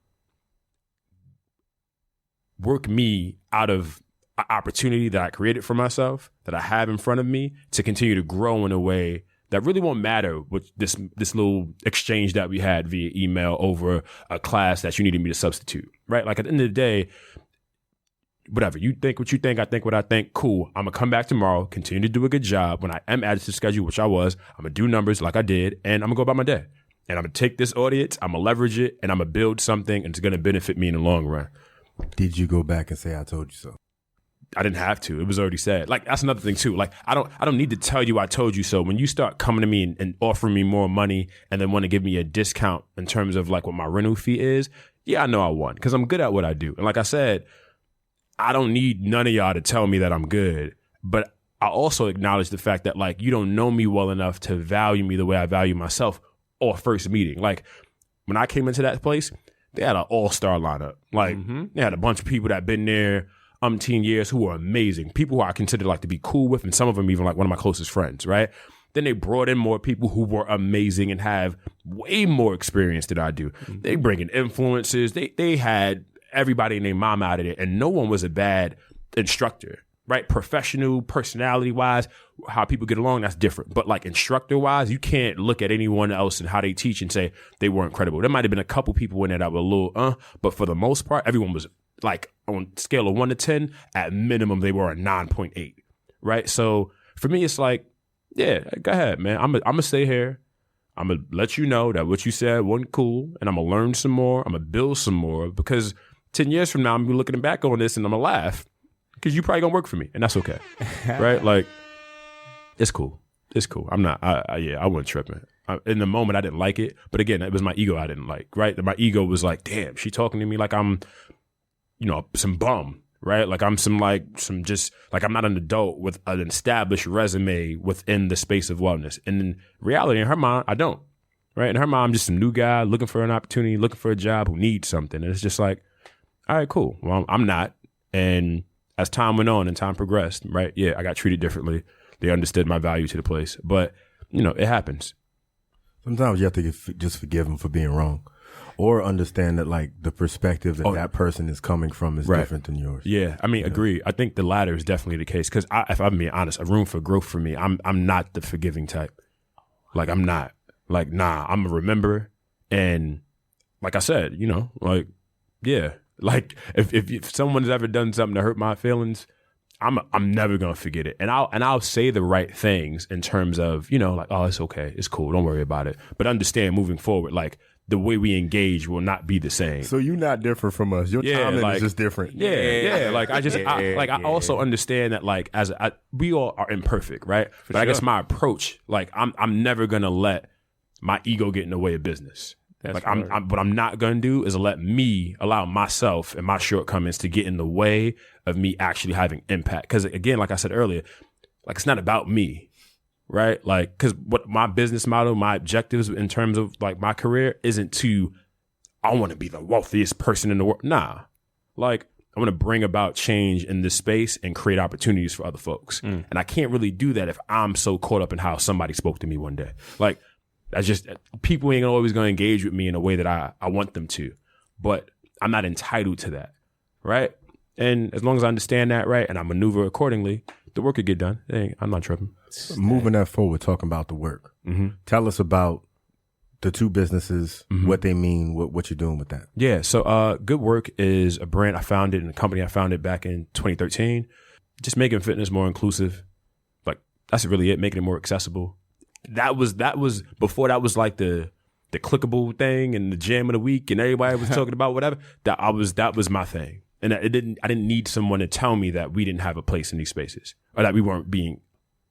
work me out of an opportunity that I created for myself, that I have in front of me, to continue to grow in a way that really won't matter with this little exchange that we had via email over a class that you needed me to substitute, right? Like at the end of the day, whatever, you think what you think, I think what I think, cool. I'm going to come back tomorrow, continue to do a good job. When I am added to the schedule, which I was, I'm going to do numbers like I did, and I'm going to go about my day. And I'm going to take this audience, I'm going to leverage it, and I'm going to build something, and it's going to benefit me in the long run. Did you go back and say, I told you so? I didn't have to. It was already said. Like, that's another thing too. Like, I don't need to tell you I told you so. When you start coming to me and offering me more money and then want to give me a discount in terms of like what my rental fee is, yeah, I know I won because I'm good at what I do. And like I said, I don't need none of y'all to tell me that I'm good. But I also acknowledge the fact that like you don't know me well enough to value me the way I value myself or first meeting. Like when I came into that place, they had an all-star lineup. Like they had a bunch of people that been there umpteen years who were amazing, people who I consider like to be cool with, and some of them even like one of my closest friends, right? Then they brought in more people who were amazing and have way more experience than I do. They bring in influencers. They had everybody and their mom out of it, and no one was a bad instructor, right? Professional, personality-wise, how people get along, that's different. But like instructor-wise, you can't look at anyone else and how they teach and say they weren't credible. There might have been a couple people in there that were a little, but for the most part, everyone was like on scale of 1 to 10, at minimum, they were a 9.8, right? So for me, it's like, Yeah, go ahead, man. I'm gonna stay here. I'm gonna let you know that what you said wasn't cool, and I'm gonna learn some more. I'm gonna build some more, because 10 years from now, I'm gonna be looking back on this and I'm gonna laugh, because you probably gonna work for me, and that's okay, right? Like, it's cool. It's cool. I'm not. I wasn't tripping. In the moment, I didn't like it, but again, it was my ego I didn't like. Right? My ego was like, damn, she talking to me like I'm, some bum. Right? Like I'm I'm not an adult with an established resume within the space of wellness. And in reality, in her mind, I don't. Right? In her mind, I'm just some new guy looking for an opportunity, looking for a job, who needs something. And it's just like, all right, cool. Well, I'm not. And as time went on and time progressed, right? Yeah, I got treated differently. They understood my value to the place. But, it happens. Sometimes you have to just forgive them for being wrong. Or understand that, like, the perspective that person is coming from is different than yours. Yeah, I mean, agree. I think the latter is definitely the case. Because if I'm being honest, a room for growth for me, I'm not the forgiving type. Like, I'm not. Like, nah, I'm a rememberer. And like I said, yeah. Like, if someone's ever done something to hurt my feelings, I'm never gonna forget it. And I'll say the right things in terms of, like, oh, it's okay, it's cool, don't worry about it. But understand moving forward, like, the way we engage will not be the same. So you're not different from us. Your timing is just different. Yeah. Like I also understand that, like, we all are imperfect, right? But I guess my approach, like, I'm never gonna let my ego get in the way of business. That's like what I'm not gonna do is allow myself and my shortcomings to get in the way of me actually having impact. Because again, like I said earlier, like, it's not about me. Right? Like, because what my business model, my objectives in terms of, like, my career isn't I want to be the wealthiest person in the world. Nah. Like, I want to bring about change in this space and create opportunities for other folks. And I can't really do that if I'm so caught up in how somebody spoke to me one day. Like, that's just, people ain't always going to engage with me in a way that I want them to. But I'm not entitled to that. Right? And as long as I understand that, right, and I maneuver accordingly, the work could get done. Hey, I'm not tripping. Moving that forward, talking about the work. Mm-hmm. Tell us about the two businesses, what they mean, what you're doing with that. Yeah, so Good Work is a brand I founded and a company I founded back in 2013. Just making fitness more inclusive. Like, that's really it, making it more accessible. That was before that was like the clickable thing and the jam of the week and everybody was talking about whatever. That was my thing. And I didn't need someone to tell me that we didn't have a place in these spaces or that we weren't being,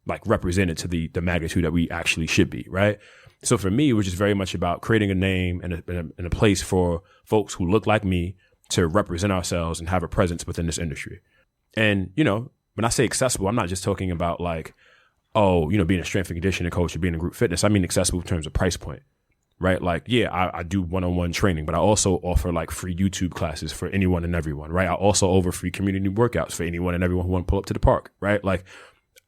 like, represented to the magnitude that we actually should be, right? So for me, it was just very much about creating a name and a place for folks who look like me to represent ourselves and have a presence within this industry. And, when I say accessible, I'm not just talking about, like, being a strength and conditioning coach or being in group fitness. I mean accessible in terms of price point. Right? Like, yeah, I do one-on-one training, but I also offer, like, free YouTube classes for anyone and everyone, right? I also offer free community workouts for anyone and everyone who want to pull up to the park, right? Like,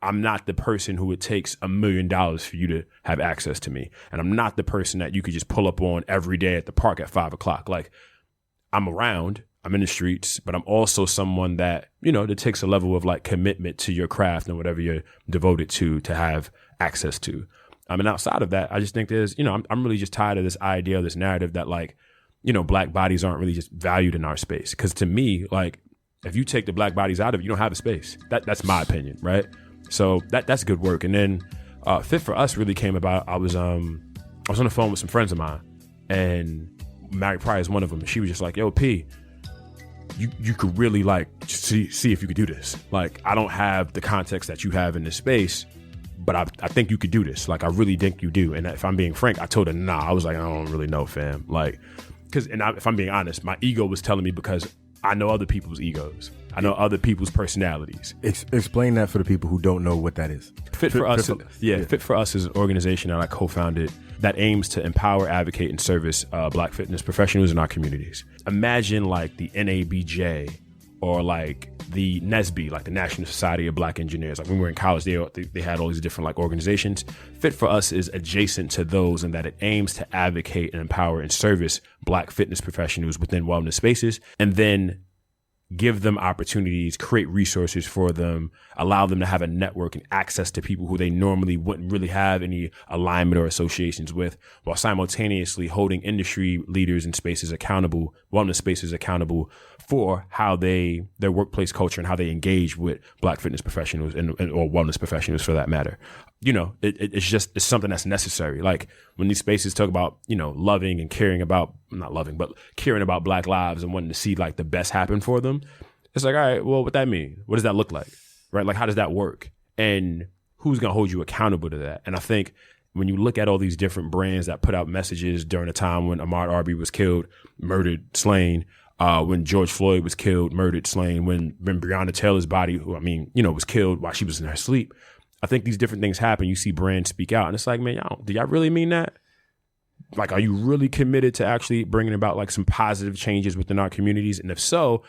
I'm not the person who it takes $1 million for you to have access to me. And I'm not the person that you could just pull up on every day at the park at 5:00. Like, I'm around, I'm in the streets, but I'm also someone that, that takes a level of, like, commitment to your craft and whatever you're devoted to have access to. And outside of that, I just think there's, I'm really just tired of this idea, this narrative that, like, black bodies aren't really just valued in our space. Because to me, like, if you take the black bodies out of it, you don't have a space. That's my opinion, right? So that's good work. And then Fit for Us really came about. I was on the phone with some friends of mine, and Mary Pryor is one of them. And she was just like, "Yo, P, you could really, like, see if you could do this. Like, I don't have the context that you have in this space, but I think you could do this. Like, I really think you do." And if I'm being frank, I told her, nah. I was like, I don't really know, fam. Like, if I'm being honest, my ego was telling me, because I know other people's egos. I know other people's personalities. Explain that for the people who don't know what that is. Fit for Us is an organization that I co-founded that aims to empower, advocate, and service black fitness professionals in our communities. Imagine, like, the NABJ or, like, the NSBE, like the National Society of Black Engineers. Like, when we were in college, they had all these different, like, organizations. Fit for Us is adjacent to those in that it aims to advocate and empower and service black fitness professionals within wellness spaces, and then give them opportunities, create resources for them, allow them to have a network and access to people who they normally wouldn't really have any alignment or associations with, while simultaneously holding industry leaders and spaces accountable, wellness spaces accountable for how their workplace culture and how they engage with Black fitness professionals and or wellness professionals for that matter. You know, it's something that's necessary. Like when these spaces talk about, you know, loving and caring about, not loving, but caring about Black lives and wanting to see like the best happen for them. It's like, all right, well, what that mean? What does that look like? Right? Like, how does that work? And who's going to hold you accountable to that? And I think when you look at all these different brands that put out messages during a time when Ahmaud Arbery was killed, murdered, slain, when George Floyd was killed, murdered, slain, when Breonna Taylor's body, who, I mean, you know, was killed while she was in her sleep. I think these different things happen. You see brands speak out and it's like, man, do y'all really mean that? Like, are you really committed to actually bringing about like some positive changes within our communities? And if so,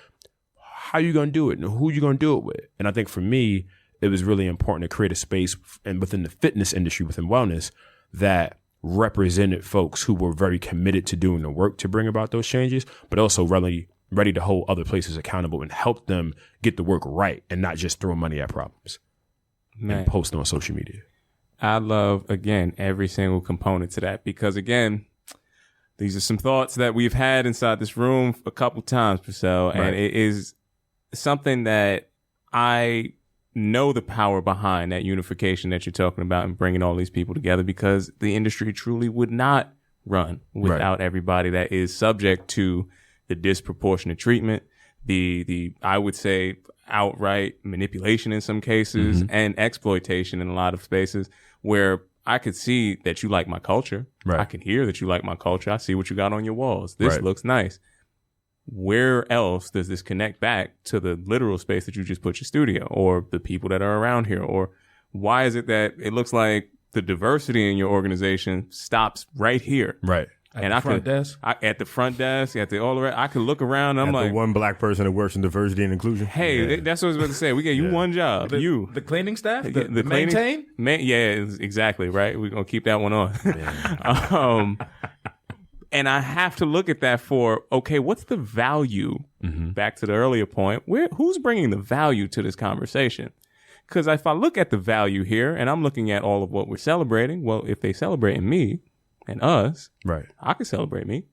how are you going to do it and who are you going to do it with? And I think for me, it was really important to create a space and within the fitness industry, within wellness, that represented folks who were very committed to doing the work to bring about those changes, but also really ready to hold other places accountable and help them get the work right and not just throw money at problems. Man. And post on social media. I love, again, every single component to that because, again, these are some thoughts that we've had inside this room a couple times, Percell, right. And it is something that I know the power behind that unification that you're talking about and bringing all these people together because the industry truly would not run without everybody that is subject to the disproportionate treatment, the I would say, outright manipulation in some cases and exploitation in a lot of spaces where I could see that you like my culture. Right. I can hear that you like my culture. I see what you got on your walls. This looks nice. Where else does this connect back to the literal space that you just put your studio or the people that are around here? Or why is it that it looks like the diversity in your organization stops right here? Right. At the front desk, at the all around, I could look around. And I'm like, the one Black person that works in diversity and inclusion. Hey, that's what I was about to say. We gave you one job. The cleaning staff, the maintain. Exactly right. We're gonna keep that one on. And I have to look at that for okay, what's the value? Back to the earlier point, who's bringing the value to this conversation? Because if I look at the value here, and I'm looking at all of what we're celebrating, well, if they celebrating me. And us, right? I could celebrate me.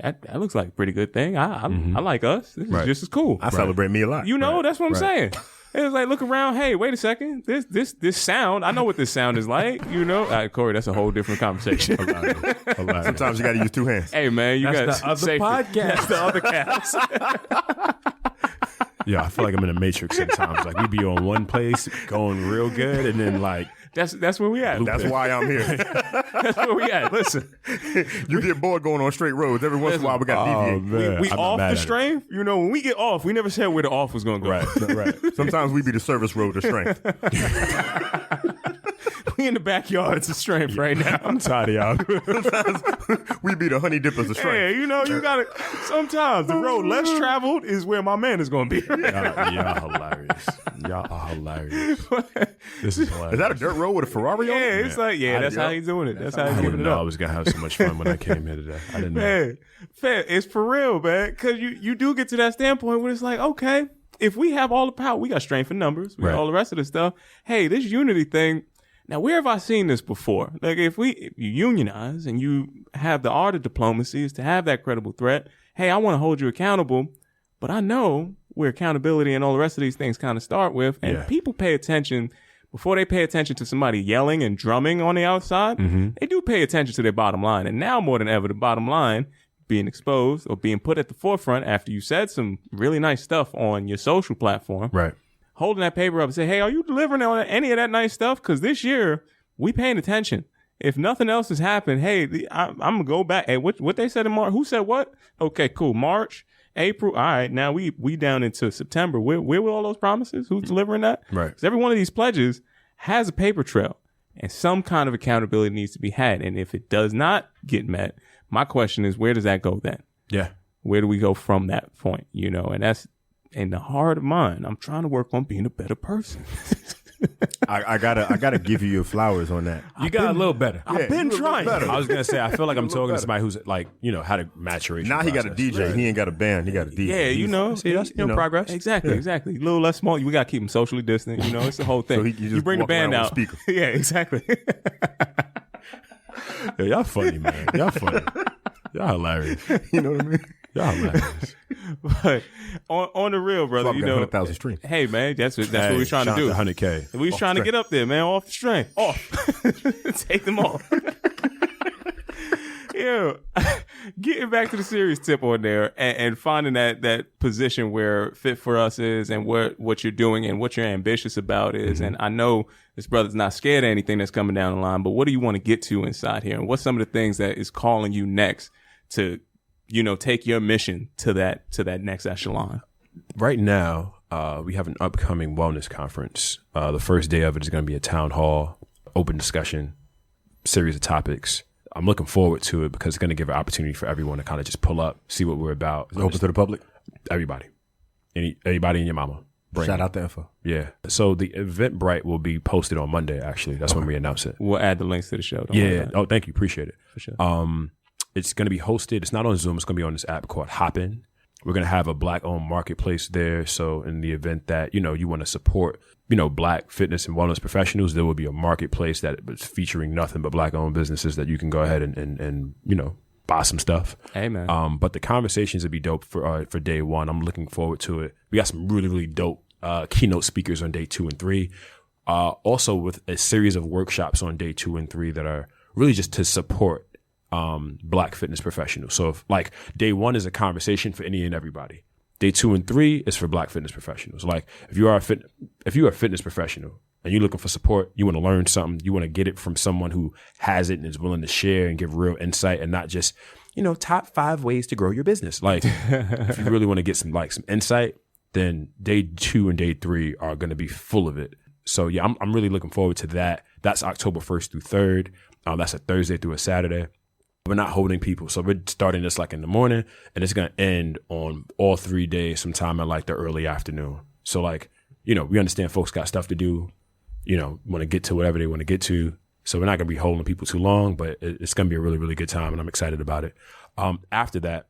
That looks like a pretty good thing. I like us. This is just as cool. I celebrate me a lot. You know, that's what I'm saying. It's like look around. Hey, wait a second. This sound. I know what this sound is like. You know, Corey. That's a whole different conversation. Sometimes you got to use two hands. Hey man, you got the other podcast. That's the other cast. Yeah, I feel like I'm in a matrix sometimes. Like we be on one place going real good, and then like. That's where we at. That's why I'm here. That's where we at. Listen, you get bored going on straight roads. Every once in a while, we got to deviate. We off the strength. You know, when we get off, we never said where the off was going to go. Right. Sometimes we be the service road to strength. We in the backyard. It's a strength right now. I'm tired of y'all. Sometimes we be the honey dippers of strength. Hey, you know, you got to. Sometimes the road less traveled is where my man is going to be. Y'all hilarious. Y'all are hilarious. This is hilarious. Is that a dirt road with a Ferrari on it? Yeah, it's like, that's how he's doing it. That's how he's giving it up. I was going to have so much fun when I came here today. I didn't know. Fair. It's for real, man. Because you do get to that standpoint where it's like, okay, if we have all the power, we got strength in numbers, we got all the rest of the stuff. Hey, this unity thing, now where have I seen this before? Like if you unionize and you have the art of diplomacy is to have that credible threat, hey, I want to hold you accountable, but I know where accountability and all the rest of these things kind of start with, and people pay attention before they pay attention to somebody yelling and drumming on the outside. They do pay attention to their bottom line, and now more than ever, the bottom line being exposed or being put at the forefront after you said some really nice stuff on your social platform. Right. Holding that paper up and say, hey, are you delivering on any of that nice stuff? Because this year, we paying attention. If nothing else has happened, hey, I'm going to go back. Hey, what they said in March? Who said what? Okay, cool. March, April. All right, now we down into September. Where were all those promises? Who's delivering that? Right. Because every one of these pledges has a paper trail. And some kind of accountability needs to be had. And if it does not get met, my question is, where does that go then? Yeah. Where do we go from that point? You know, and that's in the heart of mine. I'm trying to work on being a better person. I gotta give you your flowers on that. You got a little better. I've been you trying. better. I was gonna say, I feel like I'm talking to somebody who's like, had a maturation. Now he got a process. DJ. He ain't got a band. He got a DJ. Yeah, you know, See, that's progress. exactly. A little less small. We gotta keep them socially distant. You know, it's the whole thing. So he just you bring the walk band around out. with a speaker. Yeah, exactly. Yo, y'all funny, man. Y'all funny. Y'all hilarious. You know what I mean? Y'all hilarious. But on the real, brother, Swap you got know, 100,000 streams. hey man, that's what we're trying to shout do. out to 100K. We was trying to get up there, man, off the string. Off. Take them off. Yeah. Getting back to the serious tip on there and finding that position where Fit for Us is and what you're doing and what you're ambitious about is. And I know this brother's not scared of anything that's coming down the line, but what do you want to get to inside here? And what's some of the things that is calling you next to, take your mission to that next echelon? Right now, we have an upcoming wellness conference. The first day of it is going to be a town hall, open discussion, series of topics. I'm looking forward to it because it's going to give an opportunity for everyone to kind of just pull up, see what we're about. Is it open to the public? Everybody. Everybody and your mama. Shout out the info. Yeah. So the Eventbrite will be posted on Monday, actually. That's when we announce it. We'll add the links to the show. Don't worry Yeah. about it. Oh, thank you. Appreciate it. For sure. It's going to be hosted. It's not on Zoom. It's going to be on this app called Hopin. We're going to have a Black-owned marketplace there. So in the event that, you want to support, Black fitness and wellness professionals, there will be a marketplace that is featuring nothing but Black-owned businesses that you can go ahead and buy some stuff. Hey, man. But the conversations will be dope for day one. I'm looking forward to it. We got some really, really dope keynote speakers on day 2 and 3. Also with a series of workshops on day 2 and 3 that are really just to support Black fitness professionals. So if day 1 is a conversation for any and everybody. Day 2 and 3 is for Black fitness professionals. Like if you are a fitness professional and you're looking for support, you want to learn something, you want to get it from someone who has it and is willing to share and give real insight and not just, top 5 ways to grow your business. Like if you really want to get some insight, then day 2 and day 3 are going to be full of it. So yeah, I'm really looking forward to that. That's October 1st through 3rd. That's a Thursday through a Saturday. We're not holding people. So we're starting this in the morning and it's going to end on all 3 days sometime in the early afternoon. So we understand folks got stuff to do, want to get to whatever they want to get to. So we're not going to be holding people too long, but it's going to be a really, really good time and I'm excited about it. After that,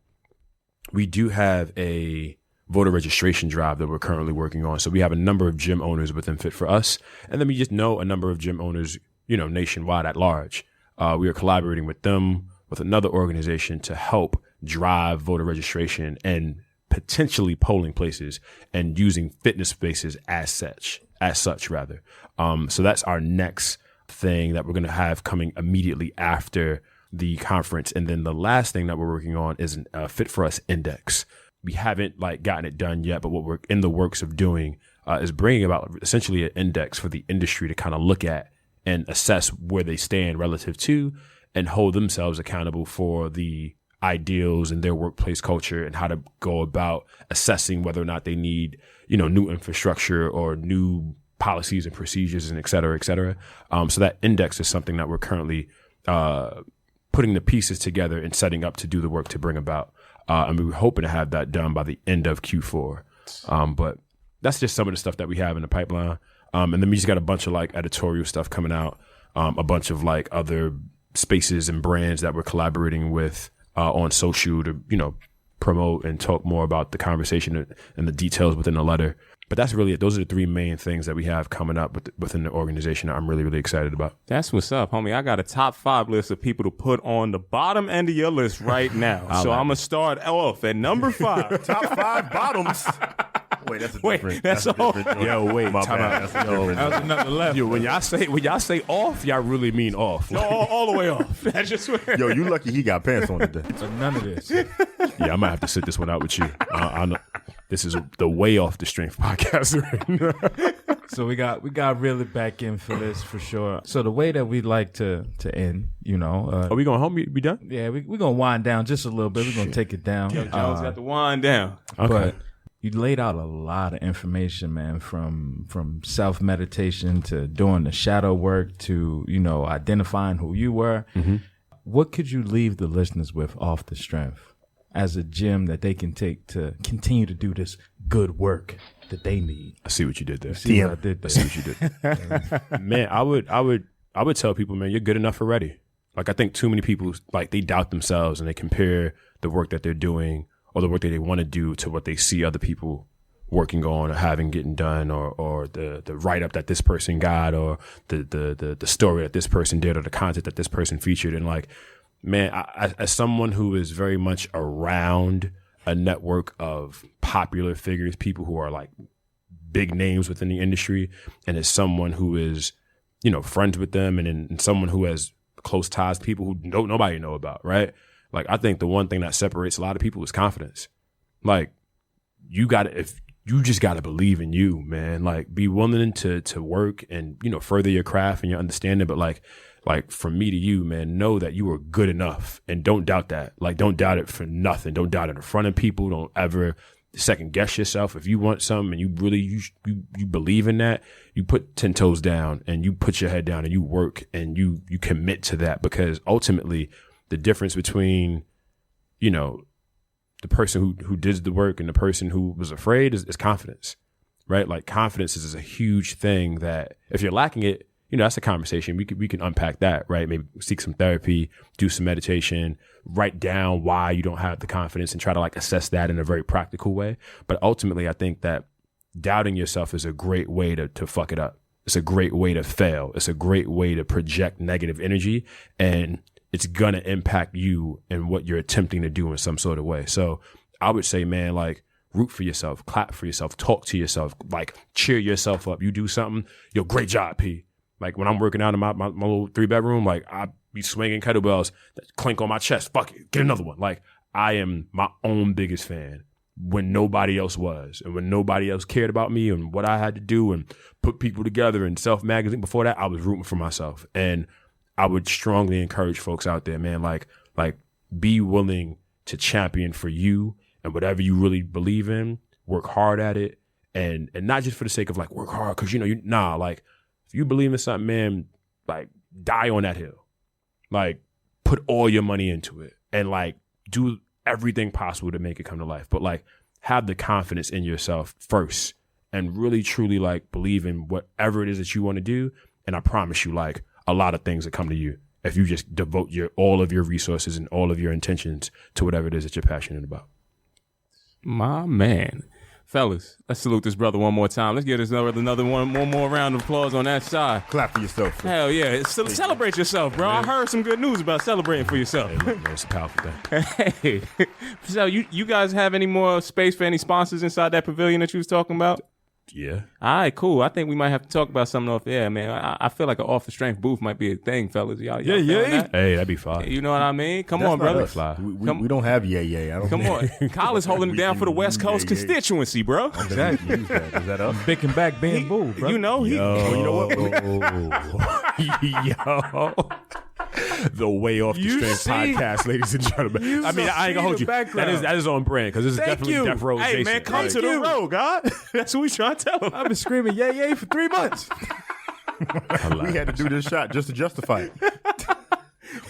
we do have a voter registration drive that we're currently working on. So we have a number of gym owners within Fit for Us. And then we just know a number of gym owners, nationwide at large. We are collaborating with them, with another organization to help drive voter registration and potentially polling places and using fitness spaces as such. So that's our next thing that we're going to have coming immediately after the conference. And then the last thing that we're working on is a Fit for Us index. We haven't gotten it done yet, but what we're in the works of doing is bringing about essentially an index for the industry to kind of look at and assess where they stand relative to and hold themselves accountable for the ideals and their workplace culture and how to go about assessing whether or not they need, new infrastructure or new policies and procedures and et cetera, et cetera. So that index is something that we're currently putting the pieces together and setting up to do the work to bring about. And we were hoping to have that done by the end of Q4. But that's just some of the stuff that we have in the pipeline. And then we just got a bunch of editorial stuff coming out, a bunch of other spaces and brands that we're collaborating with on social to, promote and talk more about the conversation and the details within the letter. But that's really it. Those are the 3 main things that we have coming up within the organization that I'm really, really excited about. That's what's up, homie. I got a top 5 list of people to put on the bottom end of your list right now. So I'm going to start off at number 5. Top 5 bottoms. Wait, that's a different. That's a all. different joint. Yo, wait, My time bad. out. That's a different That was another left. Yo, when y'all say off, y'all really mean off. No, all the way off. That's just where. Yo, you lucky he got pants on today. So none of this. Yeah, I might have to sit this one out with you. I know this is the way off the strength podcast right now. So we got really back in for this for sure. So the way that we like to end, Are we going home? We done? yeah, we're gonna wind down just a little bit. We're gonna take it down. Jones got the wind down. Okay. But you laid out a lot of information, man, from self-meditation to doing the shadow work to, identifying who you were. Mm-hmm. What could you leave the listeners with off the strength as a gym that they can take to continue to do this good work that they need. I see what you did there. See what I did there. I see what you did. Man, I would tell people, man, you're good enough already. Like, I think too many people, like, they doubt themselves and they compare the work that they're doing or the work that they want to do to what they see other people working on or having getting done, or the write-up that this person got, or the story that this person did, or the content that this person featured. And like, man, I, as someone who is very much around a network of popular figures, people who are like big names within the industry, and as someone who is, you know, friends with them, and someone who has close ties to people who nobody know about, right? Like, I think the one thing that separates a lot of people is confidence. Like, you just got to believe in you, man. Like, be willing to work and, you know, further your craft and your understanding. But like from me to you, man, know that you are good enough, and don't doubt that. Like, don't doubt it for nothing. Don't doubt it in front of people. Don't ever second guess yourself. If you want something and you really, you believe in that, you put 10 toes down and you put your head down and you work and you commit to that, because ultimately the difference between, you know, the person who did the work and the person who was afraid is confidence, right? Like, confidence is a huge thing that if you're lacking it, you know, that's a conversation. We can unpack that, right? Maybe seek some therapy, do some meditation, write down why you don't have the confidence and try to like assess that in a very practical way. But ultimately, I think that doubting yourself is a great way to fuck it up. It's a great way to fail. It's a great way to project negative energy, and it's gonna impact you and what you're attempting to do in some sort of way. So I would say, man, like, root for yourself, clap for yourself, talk to yourself, like, cheer yourself up. You do something, yo, great job, P. Like, when I'm working out in my little 3-bedroom, like, I be swinging kettlebells that clink on my chest. Fuck it, get another one. Like, I am my own biggest fan when nobody else was, and when nobody else cared about me and what I had to do and put people together and Self Magazine. Before that, I was rooting for myself. And I would strongly encourage folks out there, man, like be willing to champion for you and whatever you really believe in. Work hard at it, and not just for the sake of like work hard because like, if you believe in something, man, like, die on that hill. Like, put all your money into it and like do everything possible to make it come to life. But like, have the confidence in yourself first and really truly like believe in whatever it is that you want to do. And I promise you, like, a lot of things that come to you if you just devote all of your resources and all of your intentions to whatever it is that you're passionate about. My man. Fellas, let's salute this brother one more time. Let's get us another one more round of applause on that side. Clap for yourself. Hell yeah. Celebrate yourself, bro. I heard some good news about celebrating for yourself. Hey, look, man, it's a powerful thing. Hey. So you guys have any more space for any sponsors inside that pavilion that you was talking about? Yeah. All right, cool. I think we might have to talk about something off the air, man. I feel like an off-the-strength booth might be a thing, fellas. Y'all feeling that? Hey, that'd be fine. You know what I mean? Come That's on, not brother. us. We don't have I don't Come on. Kyle is holding it down for the West Coast constituency, bro. Exactly. Is that us? Big and back bamboo, bro. You know, you know what? Yo. The Way Off the You Strength see- podcast, ladies and gentlemen. I mean, I ain't gonna hold you. That is on brand because this is definitely you. Death Row Hey, Jason. man, come Like, to the road, God. That's what we trying to tell him. I've been screaming yay yay for 3 months. We had to do this shot just to justify it.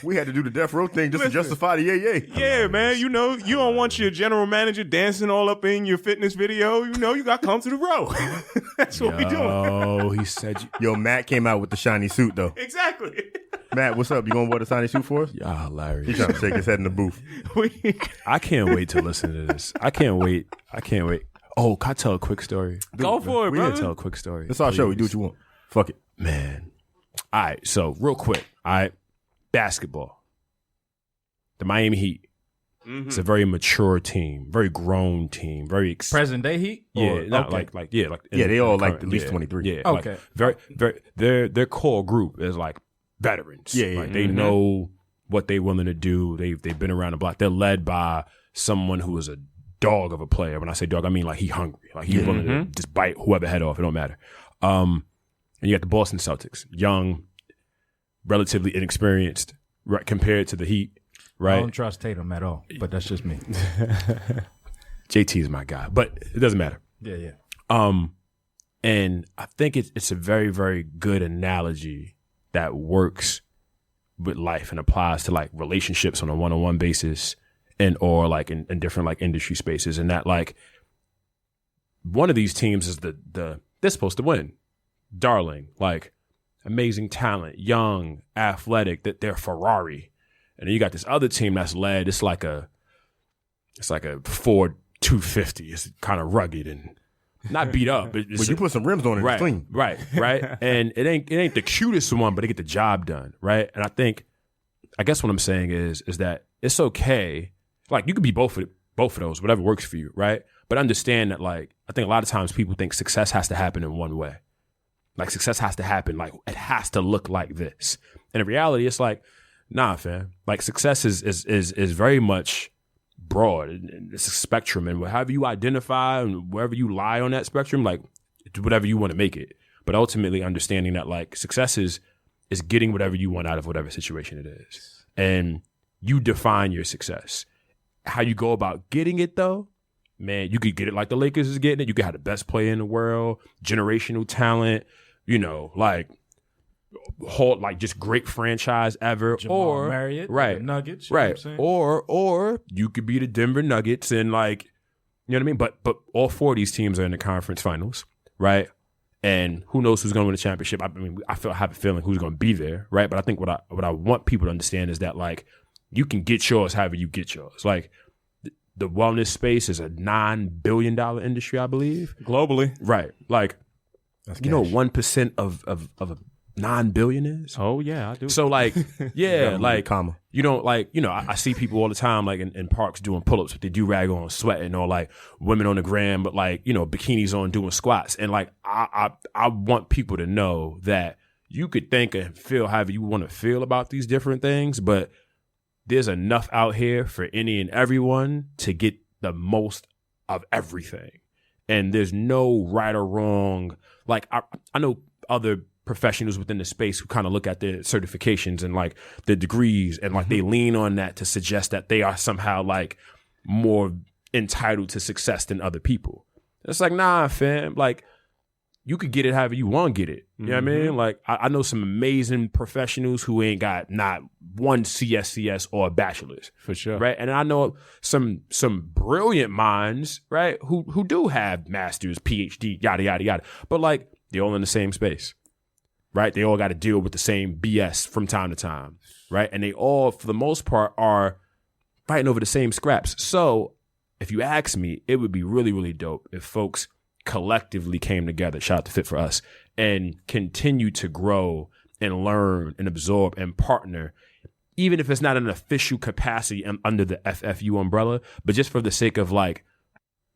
We had to do the Death Row thing just to justify the yay. Yeah, man. You know, you don't want your general manager dancing all up in your fitness video. You know, you got to come to the road. That's what we doing. Oh, he said, Yo, Matt came out with the shiny suit though. Exactly. Matt, what's up? You gonna wear the shiny suit for us? "Ah, hilarious." He's trying to shake his head in the booth. I can't wait to listen to this. I can't wait. Oh, can I tell a quick story? Go for it, We gotta brother. tell a quick story. It's our show. We do please. what you want. Fuck it. Man. All right, so real quick. All right, basketball. The Miami Heat. It's a very mature team, very grown team, very Present day heat? Yeah, Or- not okay. They all like current- at least 23. Yeah, Okay. like their core group is like veterans. Yeah. Like, they know what they're willing to do. They've been around the block. They're led by someone who is a dog of a player. When I say dog, I mean like he hungry. Like he's willing to just bite whoever head off. It don't matter. And you got the Boston Celtics, young, relatively inexperienced, right, compared to the Heat. I Right. don't trust Tatum at all, but that's just me. JT is my guy, but it doesn't matter. Yeah. And I think it's a very, very good analogy that works with life and applies to like relationships on a one-on-one basis or like in different like industry spaces. And that like one of these teams is they're supposed to win. Darling, like amazing talent, young, athletic, that they're Ferrari. And then you got this other team that's led. It's like a Ford 250. It's kind of rugged and not beat up. But you put some rims on it, right, it's clean. Right. And it ain't the cutest one, but they get the job done, right? And I guess what I'm saying is that it's okay. Like you could be both of those, whatever works for you, right? But understand that, like, I think a lot of times people think success has to happen in one way. Like success has to happen, like it has to look like this. And in reality, it's like, nah, fam. Like success is very much broad. It's a spectrum, and however you identify and wherever you lie on that spectrum, like do whatever you want to make it. But ultimately understanding that like success is getting whatever you want out of whatever situation it is. And you define your success. How you go about getting it though, man, you could get it like the Lakers is getting it. You could have the best player in the world, generational talent, like just great franchise ever. Jamal Marriott, right, the Nuggets, right. Or you could be the Denver Nuggets and like, you know what I mean? But all four of these teams are in the conference finals, right? And who knows who's going to win the championship? I mean, I have a feeling who's going to be there, right? But I think what I want people to understand is that like you can get yours however you get yours. Like the wellness space is a $9 billion industry, I believe, globally. Right? Like, That's you know, 1% of a $9 billion is. Oh yeah, I do. So like, yeah, like, comma. you don't like, I see people all the time like in parks doing pull-ups with the do-rag on, sweating, or like women on the gram, but like, bikinis on doing squats. And like, I want people to know that you could think and feel however you want to feel about these different things, but there's enough out here for any and everyone to get the most of everything. And there's no right or wrong. Like I know other professionals within the space who kind of look at their certifications and like the degrees and like they lean on that to suggest that they are somehow like more entitled to success than other people. It's like, nah, fam. Like you could get it however you want to get it. You know what I mean? Like I know some amazing professionals who ain't got not one CSCS or a bachelor's. For sure. Right. And I know some brilliant minds, right, who do have masters, PhD, yada, yada, yada. But like they're all in the same space. Right. They all got to deal with the same BS from time to time. Right. And they all, for the most part, are fighting over the same scraps. So if you ask me, it would be really, really dope if folks collectively came together, shout out to Fit for Us, and continue to grow and learn and absorb and partner, even if it's not an official capacity under the FFU umbrella, but just for the sake of like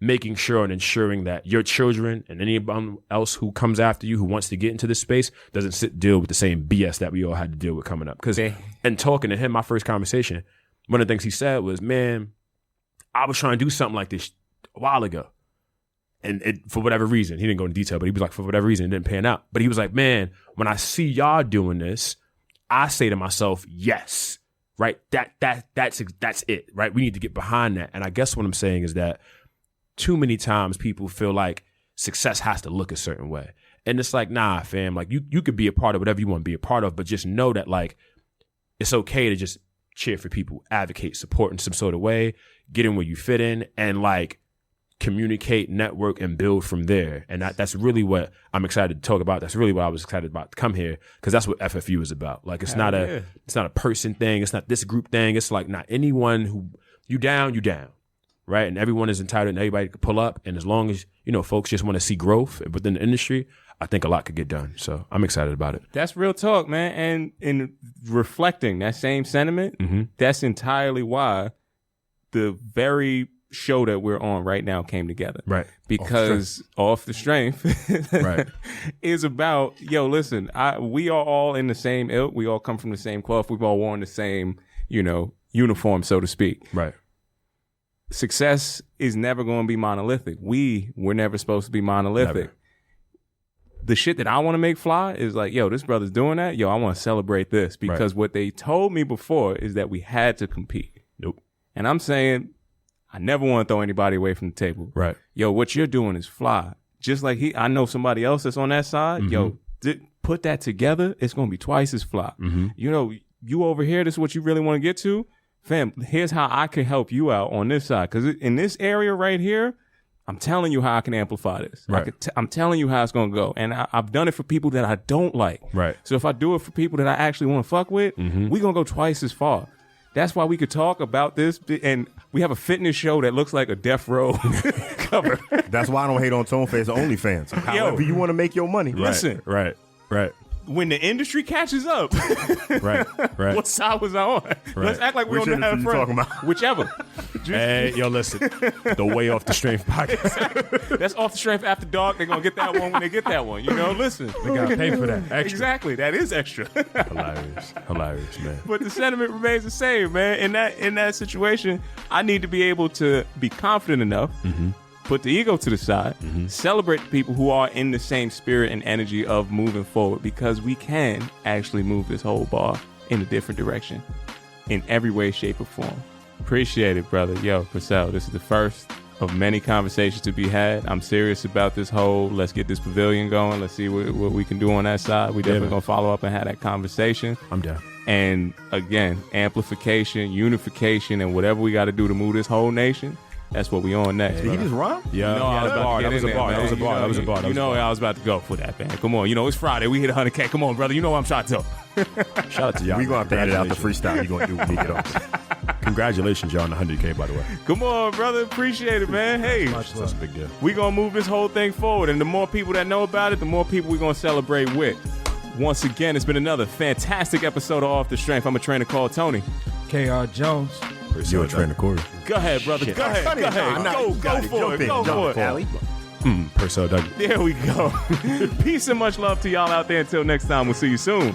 making sure and ensuring that your children and anyone else who comes after you who wants to get into this space doesn't deal with the same BS that we all had to deal with coming up. Because and talking to him, my first conversation, one of the things he said was, man, I was trying to do something like this a while ago. And for whatever reason, he didn't go into detail, but he was like, for whatever reason, it didn't pan out. But he was like, man, when I see y'all doing this, I say to myself, yes, right? That's it, right? We need to get behind that. And I guess what I'm saying is that too many times people feel like success has to look a certain way. And it's like, nah, fam, like you could be a part of whatever you want to be a part of, but just know that like it's okay to just cheer for people, advocate, support in some sort of way, get in where you fit in, and like communicate, network, and build from there. And that's really what I'm excited to talk about. That's really what I was excited about to come here, because that's what FFU is about. Like it's not a person thing. It's not this group thing. It's like not anyone who you down, right? And everyone is entitled, and everybody can pull up. And as long as folks just want to see growth within the industry, I think a lot could get done. So I'm excited about it. That's real talk, man. And in reflecting that same sentiment, that's entirely why the very show that we're on right now came together. Right. Because off the strength right, is about, listen, we are all in the same ilk. We all come from the same cloth. We've all worn the same, uniform, so to speak. Right. Success is never going to be monolithic. We're never supposed to be monolithic. Never. The shit that I want to make fly is like, this brother's doing that. I want to celebrate this, because what they told me before is that we had to compete. Nope. And I'm saying, I never want to throw anybody away from the table. Right. What you're doing is fly. Just like I know somebody else that's on that side. Put that together. It's going to be twice as fly. You over here, this is what you really want to get to. Fam, here's how I can help you out on this side. Because in this area right here, I'm telling you how I can amplify this. Right. I'm telling you how it's going to go. And I've done it for people that I don't like. Right. So if I do it for people that I actually want to fuck with, we're going to go twice as far. That's why we could talk about this. And we have a fitness show that looks like a Death Row cover. That's why I don't hate on Toneface or OnlyFans. However you want to make your money. Listen. Right. When the industry catches up, Right. what side was I on? Let's act like we Which don't have industry you friends. talking about? Whichever. Hey, yo, listen. The Way Off the Strength podcast. That's Off the Strength After Dark. They're going to get that one when they get that one. You know, listen. They gotta pay for that extra. Exactly. That is extra. Hilarious, man. But the sentiment remains the same, man. In that situation, I need to be able to be confident enough, put the ego to the side, celebrate the people who are in the same spirit and energy of moving forward, because we can actually move this whole bar in a different direction in every way, shape, or form. Appreciate it, brother. Yo, Percell, this is the first of many conversations to be had. I'm serious about this whole, let's get this pavilion going. Let's see what we can do on that side. We definitely going to follow up and have that conversation. I'm down. And again, amplification, unification, and whatever we got to do to move this whole nation. That's what we on next. Did he just rhyme? Yeah, You know I was about to that get was in a there, bar. man. That was a You bar. know, That was a bar. You know I was about to go for that, man. Come on. You know, it's Friday. We hit 100K. Come on, brother. You know what I'm trying to tell. Shout out to y'all. We gonna have to edit out the freestyle you're gonna do when we get off. Congratulations, y'all, on the 100K, by the way. Come on, brother. Appreciate it, man. Hey, Much That's love. a big deal. we going to move this whole thing forward. And the more people that know about it, the more people we're going to celebrate with. Once again, it's been another fantastic episode of Off the Strength. I'm a trainer called Tony. K.R. Jones. You're a trainer, Corey. Go ahead, brother. Go ahead. Go ahead. Go for it. Go for it. Allie. Percell, Doug. There we go. Peace and much love to y'all out there. Until next time, we'll see you soon.